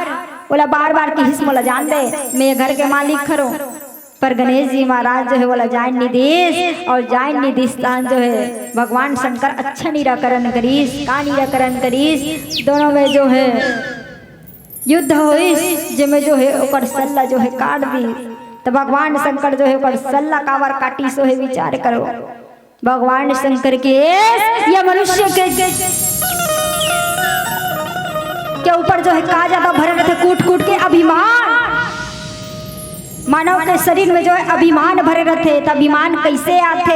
बोला बार बार की हिस्स मोला जान दे मैं घर के मालिक खरो पर गणेश जी महाराज जो है बोला जान निदेश और जान निदेश स्थान जो है भगवान शंकर अच्छा निराकरण करीस का निराकरण करीस दोनों में जो है युद्ध होइस जिसमें जो है ऊपर सल्ला जो है काट दी तो भगवान शंकर जो है सल्ला कावर काटी सो है विचार करो भगवान शंकर के या मनुष्य के ऊपर जो है का ज्यादा भरे रहते कूट कूट के अभिमान मानव के शरीर में जो है अभिमान भरे रहते तो अभिमान कैसे आते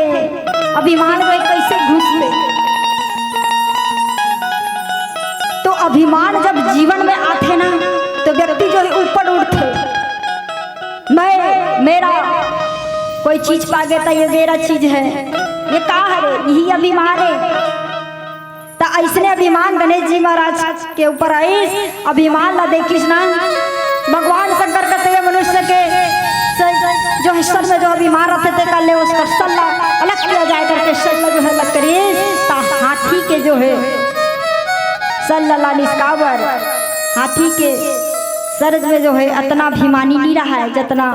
अभिमान में कैसे घुसते तो अभिमान जब जीवन में आते ना तो व्यक्ति जो है ऊपर उठते मैं मेरा कोई चीज पा गया था ये मेरा चीज है ये का है यही अभिमान है तो ऐसने अभिमान गणेश जी महाराज के ऊपर आई अभिमान ला दे कृष्णा भगवान शंकर कहते हैं मनुष्य के जो है सर में जो अभिमान रहते थे कर ले उसका सल्ला अलग किया जाए करके सल्ला जो है अलग करिए हाथी के जो है सल्ला निष्कावर हाथी के सरज में जो है इतना अभिमानी नहीं रहा है जितना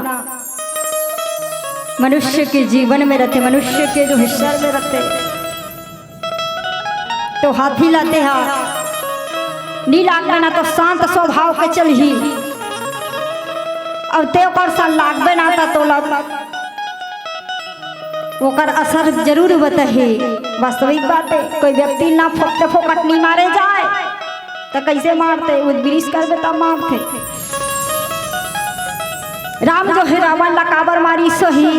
मनुष्य के जीवन में रहते मनुष्य के जो हिस्सा में रहते तो हाथी लाते हैं नीला ना तो शांत स्वभाव के चल ही अब ते ओकर सा लागबे ना था तो ओकर असर जरूर बतहे वास्तविक बात है कोई व्यक्ति ना फोकटे फोकट नहीं मारे जाए तो कैसे मारते उद्विग्न कर तब मारते राम जो है रावण ला काबर मारी सही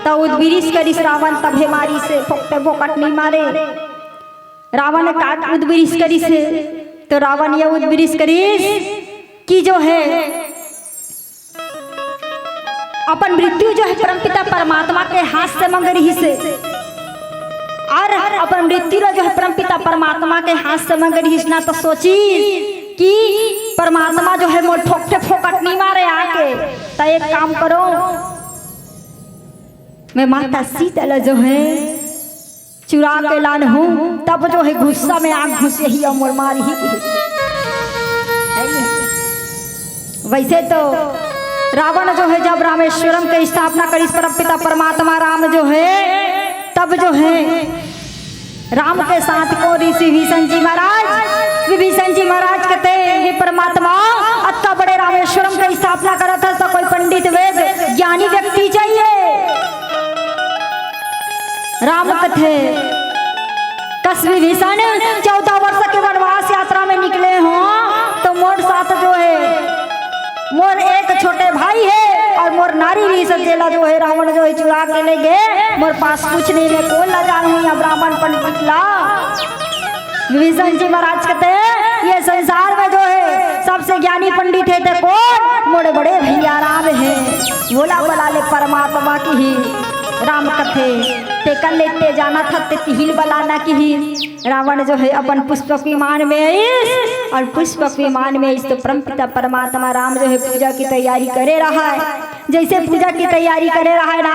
तो उद्विग्न करिस रावण तभे मारी से फोकटे फोकट नहीं मारे रावण काट उद्विग्न करिस तो रावण ये उद्विग्न करिस कि जो है अपन मृत्यु जो है परमपिता परमात्मा के हाथ से मंग रही से और अपन मृत्यु जो है परमपिता परमात्मा के हाथ से मंग रही ना तो सोची कि परमात्मा जो है मोर ठोकते फोकट नहीं मारे आके। तो एक काम करो, मैं माता सीता जो है चुरा के लान हूँ, तब जो है गुस्सा में आग घुसे ही और मोर मार ही। वैसे तो रावण जो है जब रामेश्वरम की स्थापना करी परमपिता परमात्मा राम जो है, तब जो है राम के साथ को ऋषि विभीषण जी महाराज कहते हे परमात्मा, अत्ता बड़े रामेश्वरम की स्थापना करा था तो कोई पंडित वेद ज्ञानी व्यक्ति चाहिए। राम कथे कस विभीषण 14 वर्ष के वनवास यात्रा में निकले हो, तो मोर साथ जो है मोर एक छोटे भाई है और मोर नारी भी सजेला जो है रावण जो है चुरा के ले गए। मोर पास कुछ नहीं, मैं कौन ला जानू या ब्राह्मण पंडित ला। विभीषण जी महाराज कहते हैं ये संसार में जो है सबसे ज्ञानी पंडित है तो कौन? मोरे बड़े भैया राम है। बोला बोला ले परमात्मा की ही राम कथे ते कर लेते जाना था ते तिहिल बलाना की ही। रावण जो है अपन पुष्पक विमान में इस और पुष्पक विमान में इस तो परमपिता परमात्मा राम जो है पूजा की तैयारी करे रहा है। जैसे पूजा की तैयारी करे रहा है ना,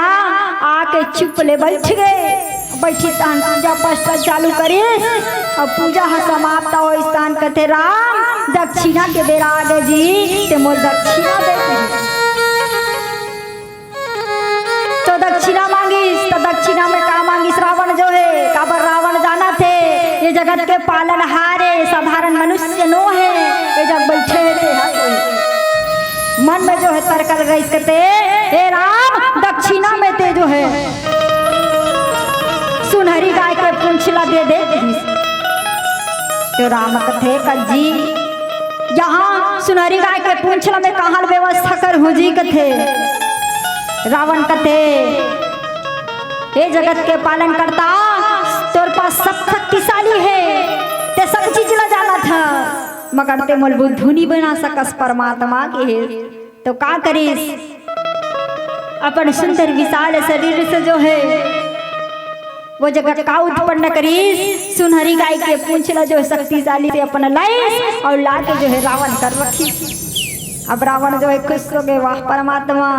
आके चुप ले बैठ गए। बैठी स्थान पूजा पाठ चालू करी और पूजा समाप्त हो स्थान कहते राम दक्षिणा के बेरा आ गए जी, ते मोर दक्षिणा दे। तो दक्षिणा मांगी, तो दक्षिणा में का मांगी रावण जो है, काबर रावण जाना थे ये जगत के पालन हारे साधारण मनुष्य नो है, ये जग बैठे थे मन में जो है तर्क रईस करते हे राम दक्षिणा में ते जो है सुनहरी गाय के पूंछला दे दे। तो राम कथे कल जी यहाँ सुनहरी गाय के पूंछला में कहाँ व्यवस्था कर हूँ जी कथे। रावण कथे हे जगत के पालन करता, तोर पास सब शक्तिशाली है, ते सब चीज ला जाना था, मगर ते मोल बुद्धू नहीं बना सकस परमात्मा के है। तो का करीस अपन सुंदर विशाल शरीर से जो है वो जगत का उत्पन्न करीस, सुनहरी गाय के पूंछला जो शक्तिशाली से अपन लाइस और लाके जो है रावण कर रखी। अब रावण जो है खुश हो गए, वाह परमात्मा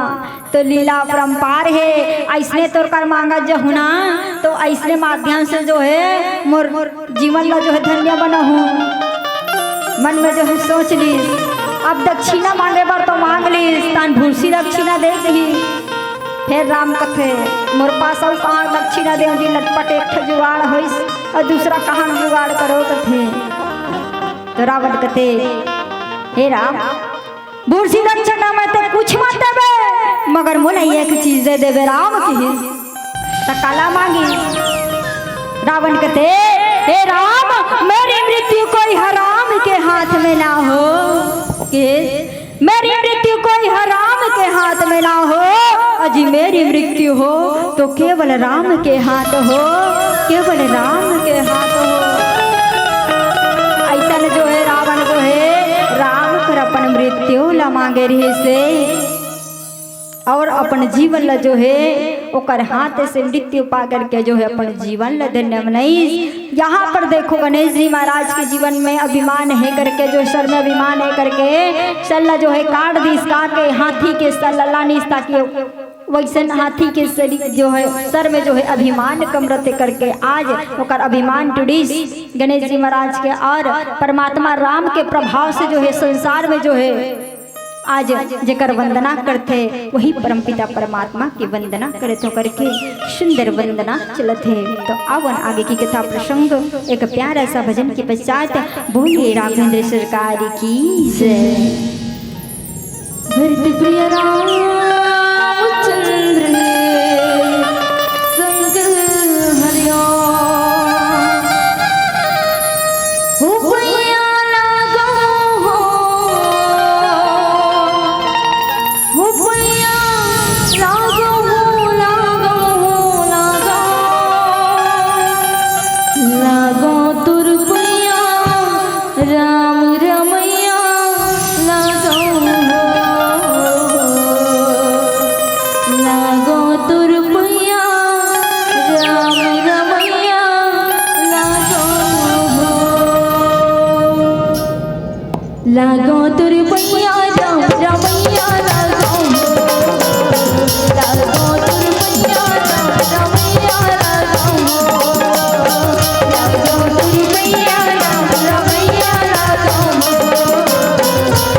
तो लीला परम्पार है, ऐसने तोर कर मांगा जो हुना तो ऐसने माध्यम से जो है मोर जीवन ला जो है धन्य बना हूँ। मन में जो है सोच ली अब दक्षिणा मांगे बार तो मांग ली, तान भूसी दक्षिणा दे दी। फिर राम कथे मोर पास और कहाँ दक्षिणा दे जी, लटपट एक जुगाड़ हो और दूसरा कहाँ जुगाड़ करो कथे। तो रावण कथे हे राम भूसी दक्षिणा में ते कुछ मत देवे, मगर मोला एक चीज दे देवे राम की। तो काला मांगी। रावण कहते हे राम मेरी मृत्यु कोई हराम के हाथ में ना हो, कि मेरी मृत्यु कोई हराम के हाथ में ना हो, अजी मेरी मृत्यु हो तो केवल राम के हाथ हो, केवल राम के हाथ हो। ऐसा जो है रावण जो है राम कर अपन मृत्यु ला मांगे रहे से और अपन जीवन ला जो है ओकर हाथ से मृत्यु पा करके जो है अपन जीवन ला धन्य बनाई। यहाँ पर देखो गणेश जी महाराज के जीवन में अभिमान है करके जो सर में अभिमान है करके सल्ला जो है काट दी इसका के हाथी के सल्ला लानी ताकि वैसे हाथी के शरीर जो है सर में जो है अभिमान कमरत करके आज ओकर अभिमान टूटिस गणेश जी महाराज के और परमात्मा राम के प्रभाव से जो है संसार में जो है आज जेकर वंदना करते वही परमपिता परमात्मा की वंदना करे तो करके सुंदर वंदना चलत है। तो आवन आगे की कथा प्रसंग एक प्यारा सा भजन के पश्चात बोलिए राघवेंद्र सरकार की जय। भरत प्रिय रामचंद्र ने संग हरिया लागो तुर पैया राम रमैया लागो लागो तुर पैया राम रमैया लागो लागो तुर पैया राम रमैया लागो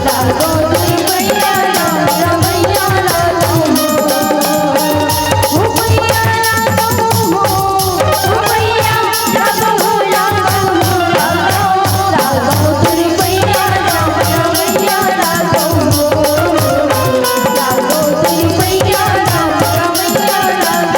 लागो तुर पैया राम रमैया लागो ओ पैया लागो ओ पैया लागो लागो लागो तुर पैया राम रमैया लागो लागो तुर पैया राम रमैया लागो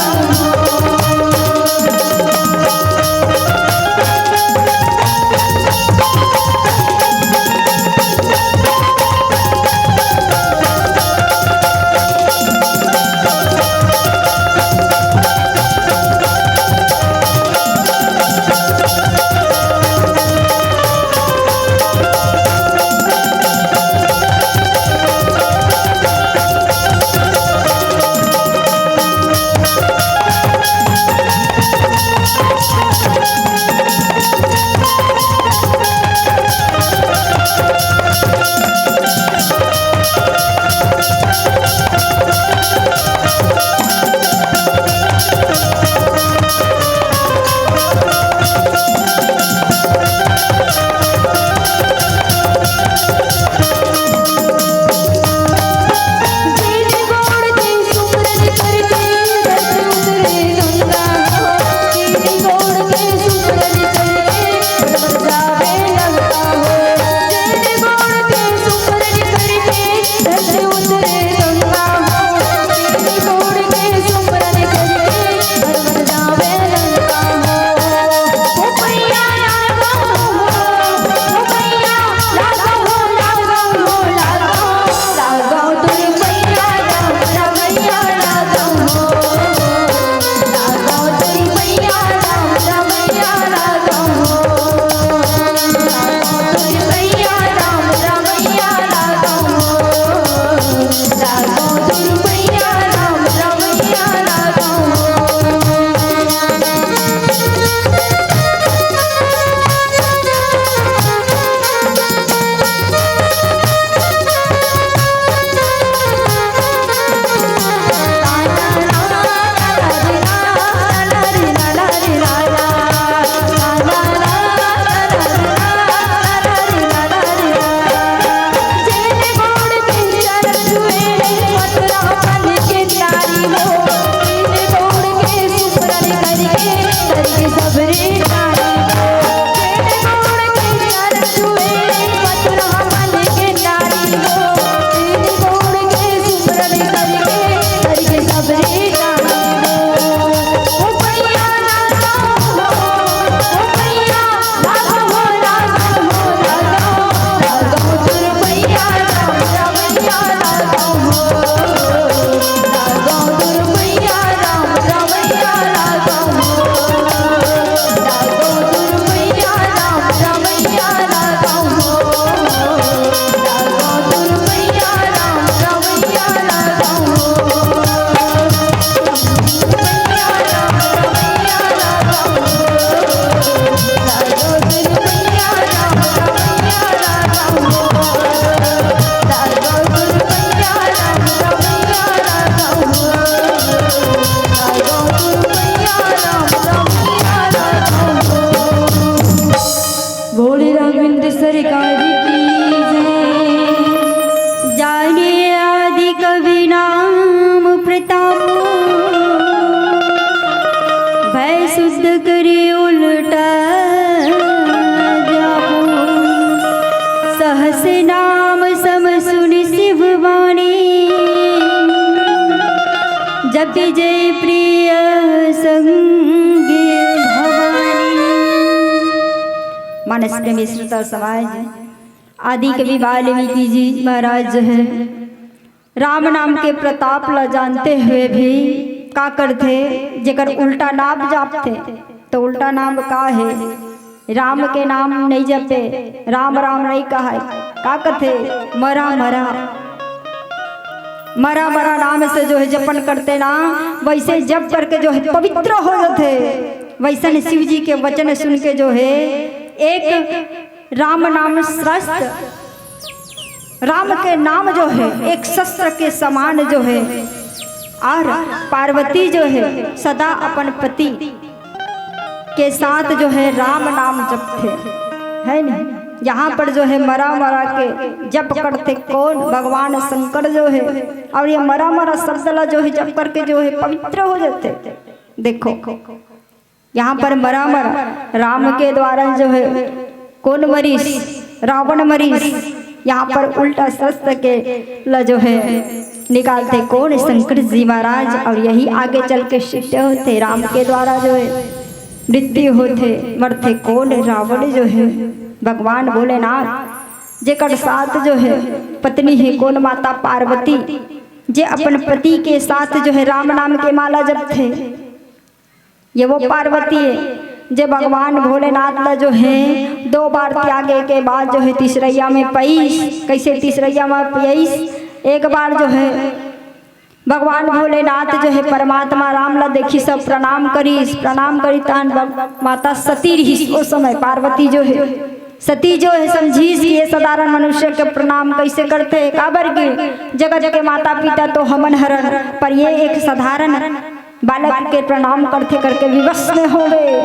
जपि जय प्रिय संगी भवानी। मानस प्रेमी श्रोता समाज, आदि कवि वाल्मीकि जी महाराज जो है राम नाम के प्रताप ला जानते हुए भी का करते, जेकर उल्टा नाम जापते तो उल्टा नाम का है, राम के नाम नहीं जपते, राम राम नहीं कहा, का करते मरा मरा मरा मरा नाम से जो है जपन करते ना, वैसे जप करके जो है पवित्र हो जाते। वैसे शिव जी के वचन सुन के जो है एक राम नाम श्रेष्ठ राम के नाम जो है एक शस्त्र के समान जो है, और पार्वती जो है सदा अपन पति के साथ जो है राम नाम जपते है ना। यहाँ पर जो है मरा मरा के जप करते कौन, भगवान शंकर जो है, और ये मरा मरा शब्द जो है जप करके जो है पवित्र हो जाते। देखो यहाँ पर मरा मरा राम के द्वारा जो है कौन मरीस, रावण मरीस, यहाँ पर उल्टा शस्त्र के जो है निकालते कौन, शंकर जी महाराज। और यही आगे चल के शिष्य होते, राम के द्वारा जो है मृत्यु होते मरते कौन, रावण जो है भगवान भोलेनाथ। जेकर साथ जो है पत्नी है कौन, माता पार्वती, जे अपन पति के साथ जो है राम नाम के माला जपते, ये वो पार्वती है जे भगवान भोलेनाथ ला जो है 2 बार त्यागे के बाद जो है तीसरैया में पैस। कैसे तीसरैया में पैस, एक बार जो है भगवान भोलेनाथ जो है परमात्मा राम ला देखी सब प्रणाम करी तान माता सती रही। उस समय पार्वती जो है सती जो है समझी कि ये साधारण मनुष्य के प्रणाम कैसे करते हैं, काबर के जगत के माता पिता तो हमन हरण, पर ये एक साधारण बालक के प्रणाम करते करके विवश में हो गए।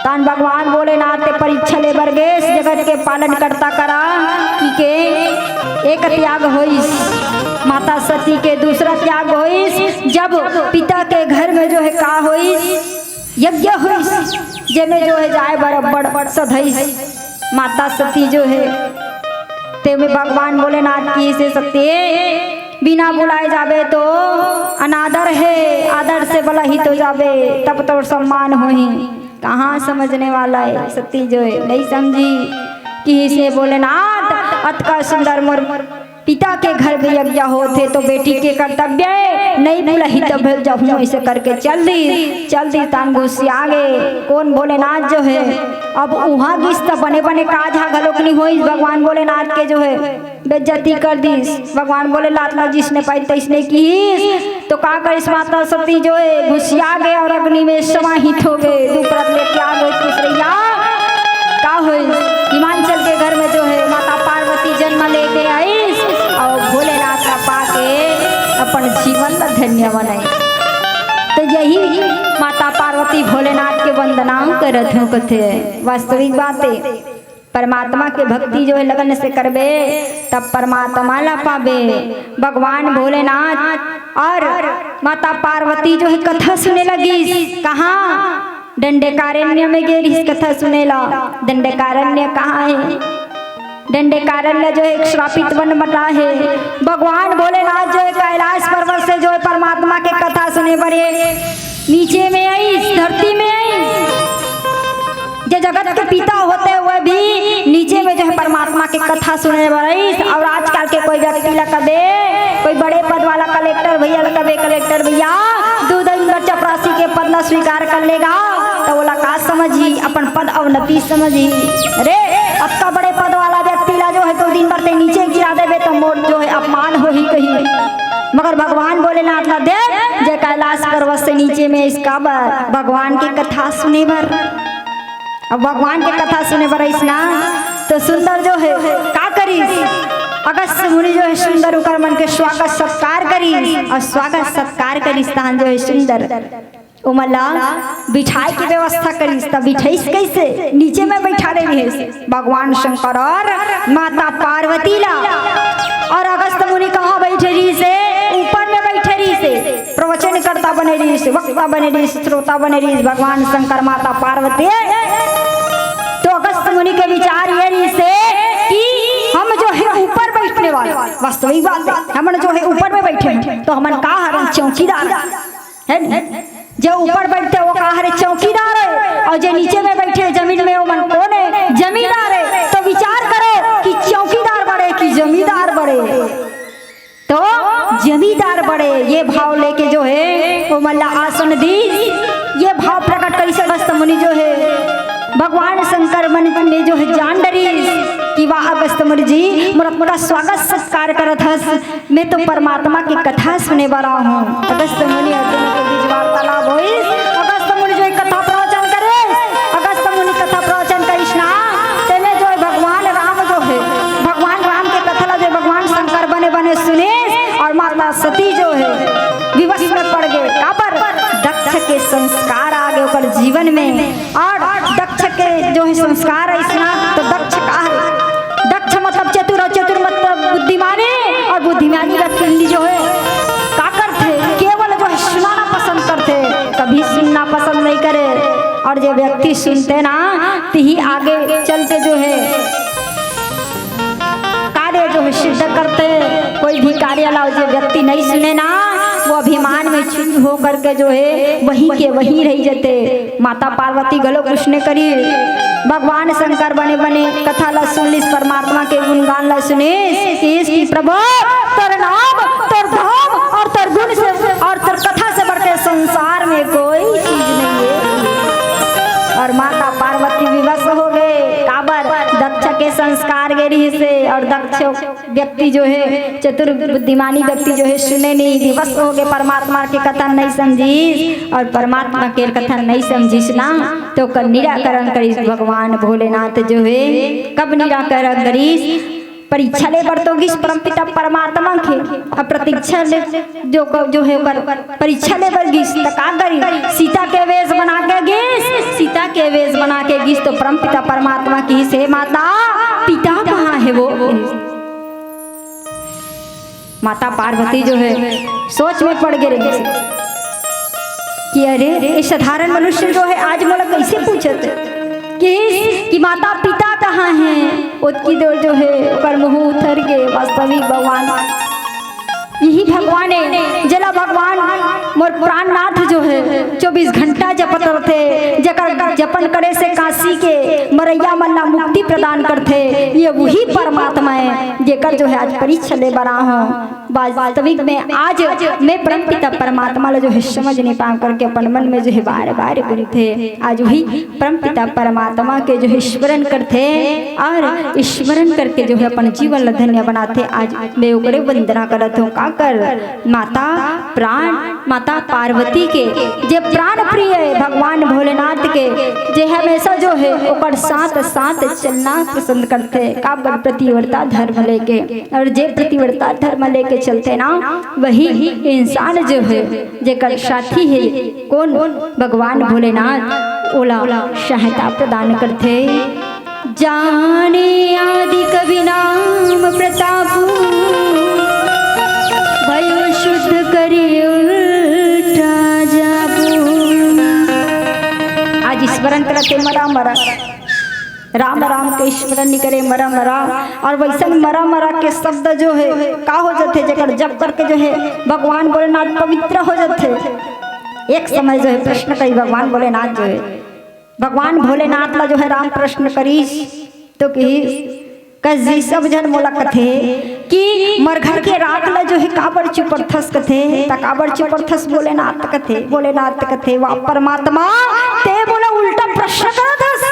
तान भगवान भोलेनाथ के परीक्षा ले बरगेश जगत के पालन करता करा कि के एक त्याग होइस माता सती के, दूसरा त्याग होइस जब पिता के घर में जो है का होइस, यज्ञ होइस जेमे जो है जाए बड़ सधइस माता सती जो है। ते में भगवान भोलेनाथ की से सत्य बिना बुलाए जावे तो अनादर है, आदर से भला ही तो जावे तब तो सम्मान होही। कहाँ समझने वाला है सती जो है नहीं समझी कि इसे भोलेनाथ अत का सुंदर मोर पिता के घर में यज्ञ होते तो बेटी के कर्तव्य नहीं बुलाही तब जब ऐसे करके चल दी तान घुसी आगे कौन भोलेनाथ जो है। अब वहाँ गिस्त बने बने काजा घलोक नहीं होइस, भगवान भोलेनाथ के जो है बेइज्जती कर दीस। भगवान भोलेनाथ ला जिसने पाई तैसने की तो का करिस, माता सती जो है घुसिया गए और अग्नि में समाहित हो गए। दूपरत लेके आ गए तीसरैया का होइस, हिमांचल के घर में जो है माता पार्वती जन्म लेके आई और भोलेनाथ का पाके अपन जीवन में धन्य बनाई। तो यही माता पार्वती भोलेनाथ के वंदना करत हो कथे वास्तविक बात है। परमात्मा के भक्ति जो है लगन से करबे तब परमात्मा ला पाबे। भगवान भोलेनाथ और माता पार्वती जो है कथा सुने लगी, कहाँ दंडकारण्य में गेली कथा सुनेला। दंडकारण्य कहाँ है, दंडकारण्य जो है एक श्रापित वन बना है। भगवान भोलेनाथ जो है कैलाश पर्वत से जो है परमात्मा के कथा सुने बड़े नीचे में आई, धरती में आई। जो जगत के पिता होते हुए भी नीचे में जो है परमात्मा के कथा सुने बड़ी। और आजकल के कोई व्यक्ति लकबे, कोई बड़े पद वाला कलेक्टर भैया लकबे, कलेक्टर भैया दूध चपरासी के पद न स्वीकार कर लेगा तो बोला का समझी अपन पद अवनति समझी। अरे अब का बड़े पद वाला व्यक्ति ला जो है तो दिन भर नीचे गिरा देवे तो मोर जो है अपमान हो ही कही। मगर भगवान भोलेनाथ ला दे जय कैलाश पर्वत से नीचे में इसका भगवान की कथा सुने भर। अब भगवान की कथा सुने बर ना तो सुंदर जो है का करी, अगस्त मुनि जो है सुंदर उकर मन के स्वागत सत्कार करी और स्वागत सत्कार करी स्थान जो है सुंदर उमला बिठाई की व्यवस्था करी। तब बिठाईस कैसे, नीचे में बैठा रही है भगवान शंकर और माता पार्वती ला। और अगस्त मुनि कहाँ बैठे रही से, ऊपर में बैठे रही से प्रवचन करता बने रही से, वक्ता बने रही, श्रोता बने रही भगवान शंकर माता पार्वती। तो अगस्त मुनि के विचार ये रही से कि हम जो है ऊपर बैठने वाले, वास्तविक बात है हम जो है ऊपर में बैठे तो हमन का हरन चौकीदार है। जो ऊपर बैठते वो कहा हरे चौकीदार है और जो नीचे में बैठे जमीन में वो मन कौन है, जमींदार है। तो विचार करो कि चौकीदार बड़े कि जमींदार बड़े, तो जमींदार बड़े। ये भाव लेके जो है वो मल्ला आसन दी, ये भाव प्रकट करी से अगस्त मुनि जो है भगवान शंकर मन में जो है जान डरी कि वाह अगस्त मुनि जी मोरा स्वागत सत्कार करत हस, मैं तो परमात्मा की कथा सुने बरा हूँ। अगस्त मुनि के बीच वार्तालाप होई, अगस्त मुनि जो कथा प्रवचन करे, अगस्त मुनि कथा प्रवचन करिस ना तेने जो भगवान राम जो है भगवान राम के कथा ला जो बने सुनेश और माता सती जो है विवश में पड़ गए। का पर दक्ष के संस्कार आ गए ओकर जीवन में, और दक्ष के जो है संस्कार ऐसा तो दक्ष का है, दक्ष मतलब चतुर, और चतुर मतलब बुद्धिमानी, और बुद्धिमानी व्यक्ति जो है का करते केवल जो है सुनाना पसंद करते, कभी सुनना पसंद नहीं करे। और जो व्यक्ति सुनते ना तो ही आगे चलते जो है कार्य जो है सिद्ध करते। कोई भी कार्य लाओ जो व्यक्ति नहीं सुने ना वो अभिमान में चुप हो करके जो है वहीं के वहीं रह जाते। माता पार्वती गलो कृष्ण करी, भगवान शंकर बने बने कथा ला सुन लिस, परमात्मा के गुणगान ला सुने कि प्रभु तोर नाम तोर धाम और तोर गुण से और तोर कथा से बढ़ के संसार में कोई चीज नहीं है। और माता पार्वती विवश हो गए काबर दक्ष के संस्कार गिरी से, और दक्ष व्यक्ति जो है चतुर बुद्धिमानी व्यक्ति जो है सुने नहीं, विवश हो गए, परमात्मा की कथा नहीं समझी, और परमात्मा के कथा नहीं समझीस ना तो कर निराकरण करीस भगवान भोलेनाथ जो है। कब निराकरण करीस? परीक्षा ले बरतोगिस परमपिता परमात्मा के, अब प्रतीक्षा ले जो है परीक्षा ले बरगिस तो का करी? सीता के वेश बना के गिस, सीता के वेश बना के गिस तो परमपिता परमात्मा की से माता पिता कहाँ है वो? माता पार्वती जो है सोच में पड़ गए कि अरे ये साधारण मनुष्य जो है आज मोला कैसे पूछत कि माता पिता कहाँ हैं? उसकी देर जो है ओकर मुँह उतर गए। वास्तविक भगवान यही भगवान है जला भगवान मोर प्राणनाथ जो है 24 घंटा जपत रहते, जकर जपन करे से काशी के मरैया मल्ला मुक्ति प्रदान करते। ये वही परमात्मा है जेकर जो है आज परीक्षा ले बना हूँ। वास्तविक में आज मैं परमपिता परमात्मा जो है समझ नहीं पा करके अपन मन में जो है बार बार बोलते, आज वही परमपिता परमात्मा के जो है स्मरण करते और स्मरण करके जो है अपन जीवन धन्य बनाते। आज मैं ओकरे वंदना करत हूँ का कर माता प्राण माता पार्वती के जे प्राण प्रिय है भगवान भोलेनाथ के, जे हमेशा जो है ओकर साथ साथ चलना पसंद करते का प्रतिव्रता धर्म लेके, और जे प्रतिव्रता धर्म लेके चलते ना वही इंसान जो है जेकर साथी है कौन? भगवान भोलेनाथ ओला सहायता प्रदान करते। जाने आदि कवि नाम प्रताप भयो शुद्ध करी उल्टा जाबू। आज स्मरण करते मरा मरा राम राम के स्मरण नहीं करे मरा मरा, और वैसे मरा मरा के शब्द जो है का हो जाते जकर जप करके जो है भगवान भोलेनाथ पवित्र हो जाते। एक समय जो है प्रश्न करी भगवान भोलेनाथ जो है भगवान भोलेनाथ ला जो है राम प्रश्न करीस तो कि सब जन मोला कथे कि मरघर के रात ला जो है काबर चुपरथस कथे तकाबर चुपरथस भोलेनाथ कथे भोलेनाथ कथे वा परमात्मा ते बोला उल्टा प्रश्न करथस,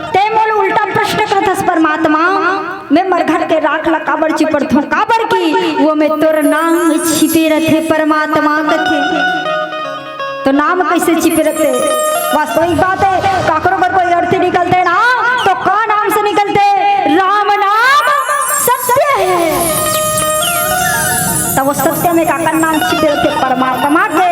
ते मोला उल्टा प्रश्न करथस परमात्मा मैं मरघर के राख ला काबर चुपरथो काबर की वो मैं तोर नाम छिपे रथे परमात्मा कथे। तो नाम कैसे छिपे रहते? वास्तविक बात है काकरो पर कोई अर्थ निकलते ना तो का नाम से निकलते? राम नाम सत्य है, तो वो सत्य में काका नाम छिपे रहते परमात्मा के।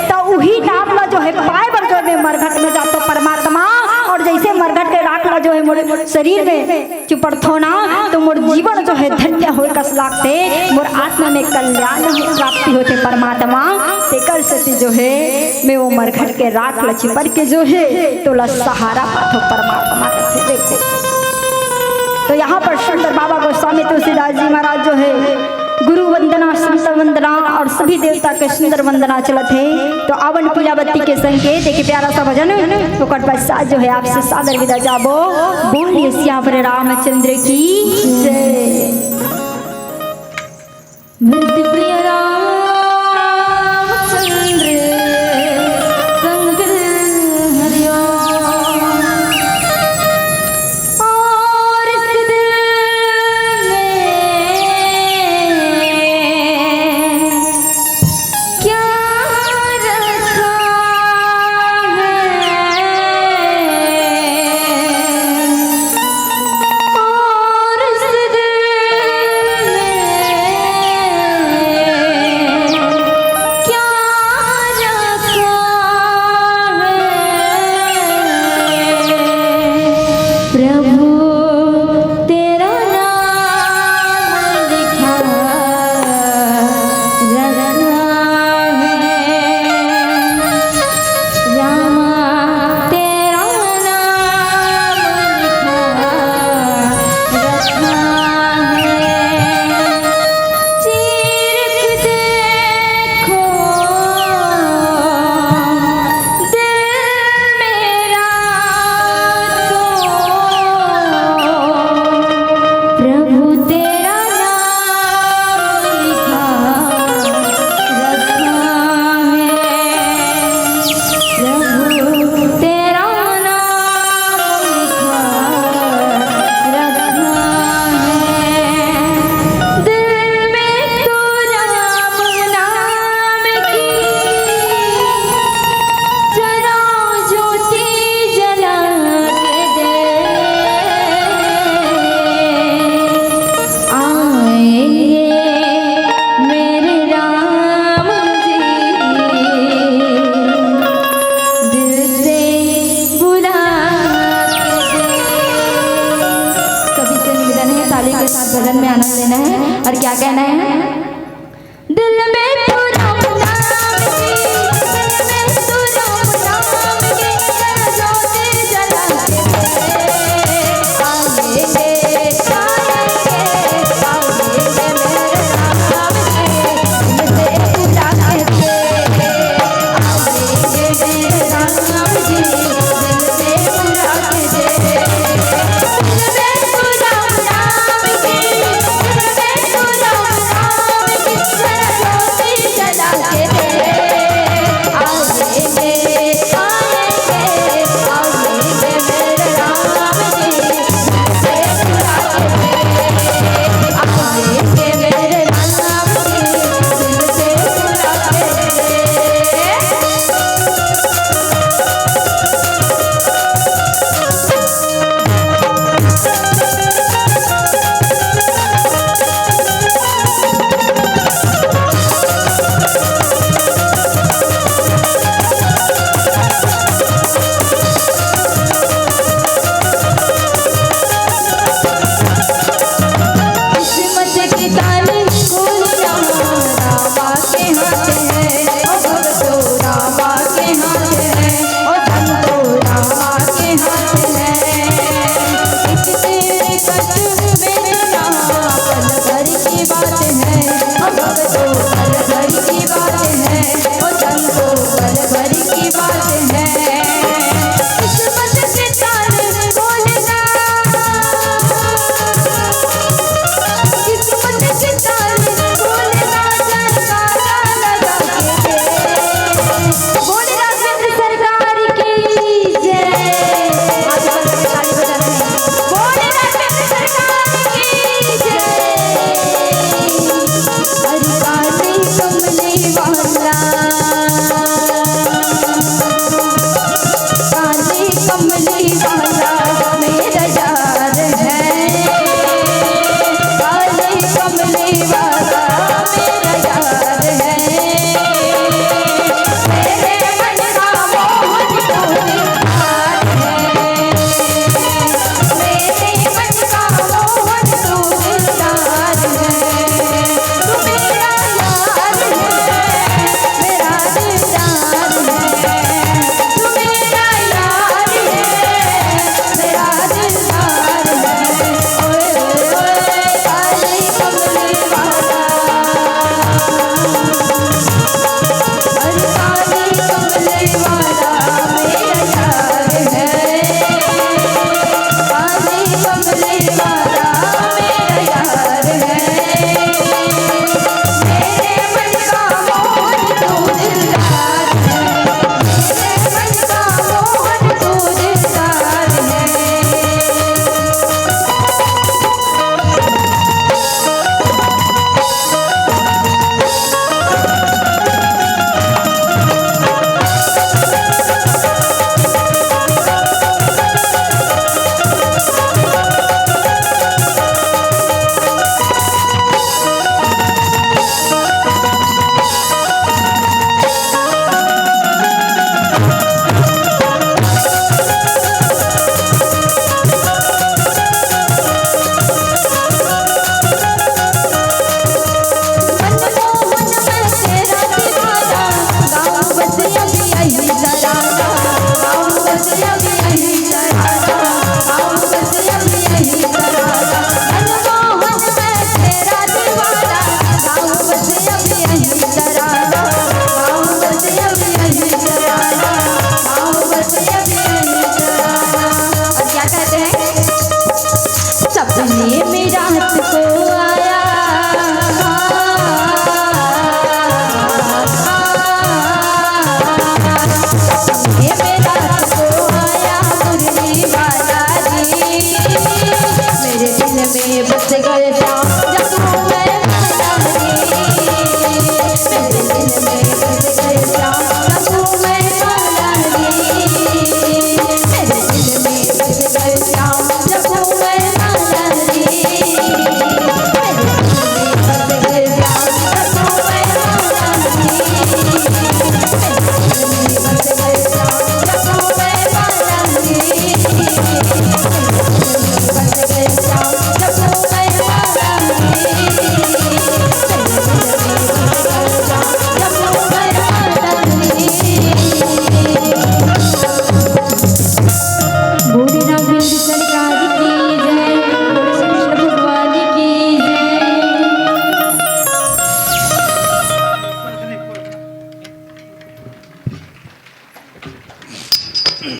तो वही नाम ला जो है पाए बर जो मैं मरघट में जातो परमात्मा, और जैसे मरघट के राख ला जो है मोर शरीर में चुपरथो ना तो मोर जीवन जो है धन्य हो कस लागते, मोर आत्मा में कल्याण प्राप्ति होते परमात्मा। तेकर सती जो है मैं वो मरघट के राख ला चिपर के जो है तो ला सहारा पाथो परमात्मा करते देखते। तो यहाँ पर सुंदर बाबा गोस्वामी तुलसीदास जी महाराज जो है गुरु वंदना संत वंदना और सभी देवता के सुंदर वंदना चलत है। तो आवन पीलावती के संकेत एक प्यारा सा भजन ओकर पश्चात जो है आपसे सादर विदा जाबो। बोलिए श्यावर रामचंद्र की जय। मृत्यु प्रिय भजन में आनंद लेना है। और क्या कहना है? दिल में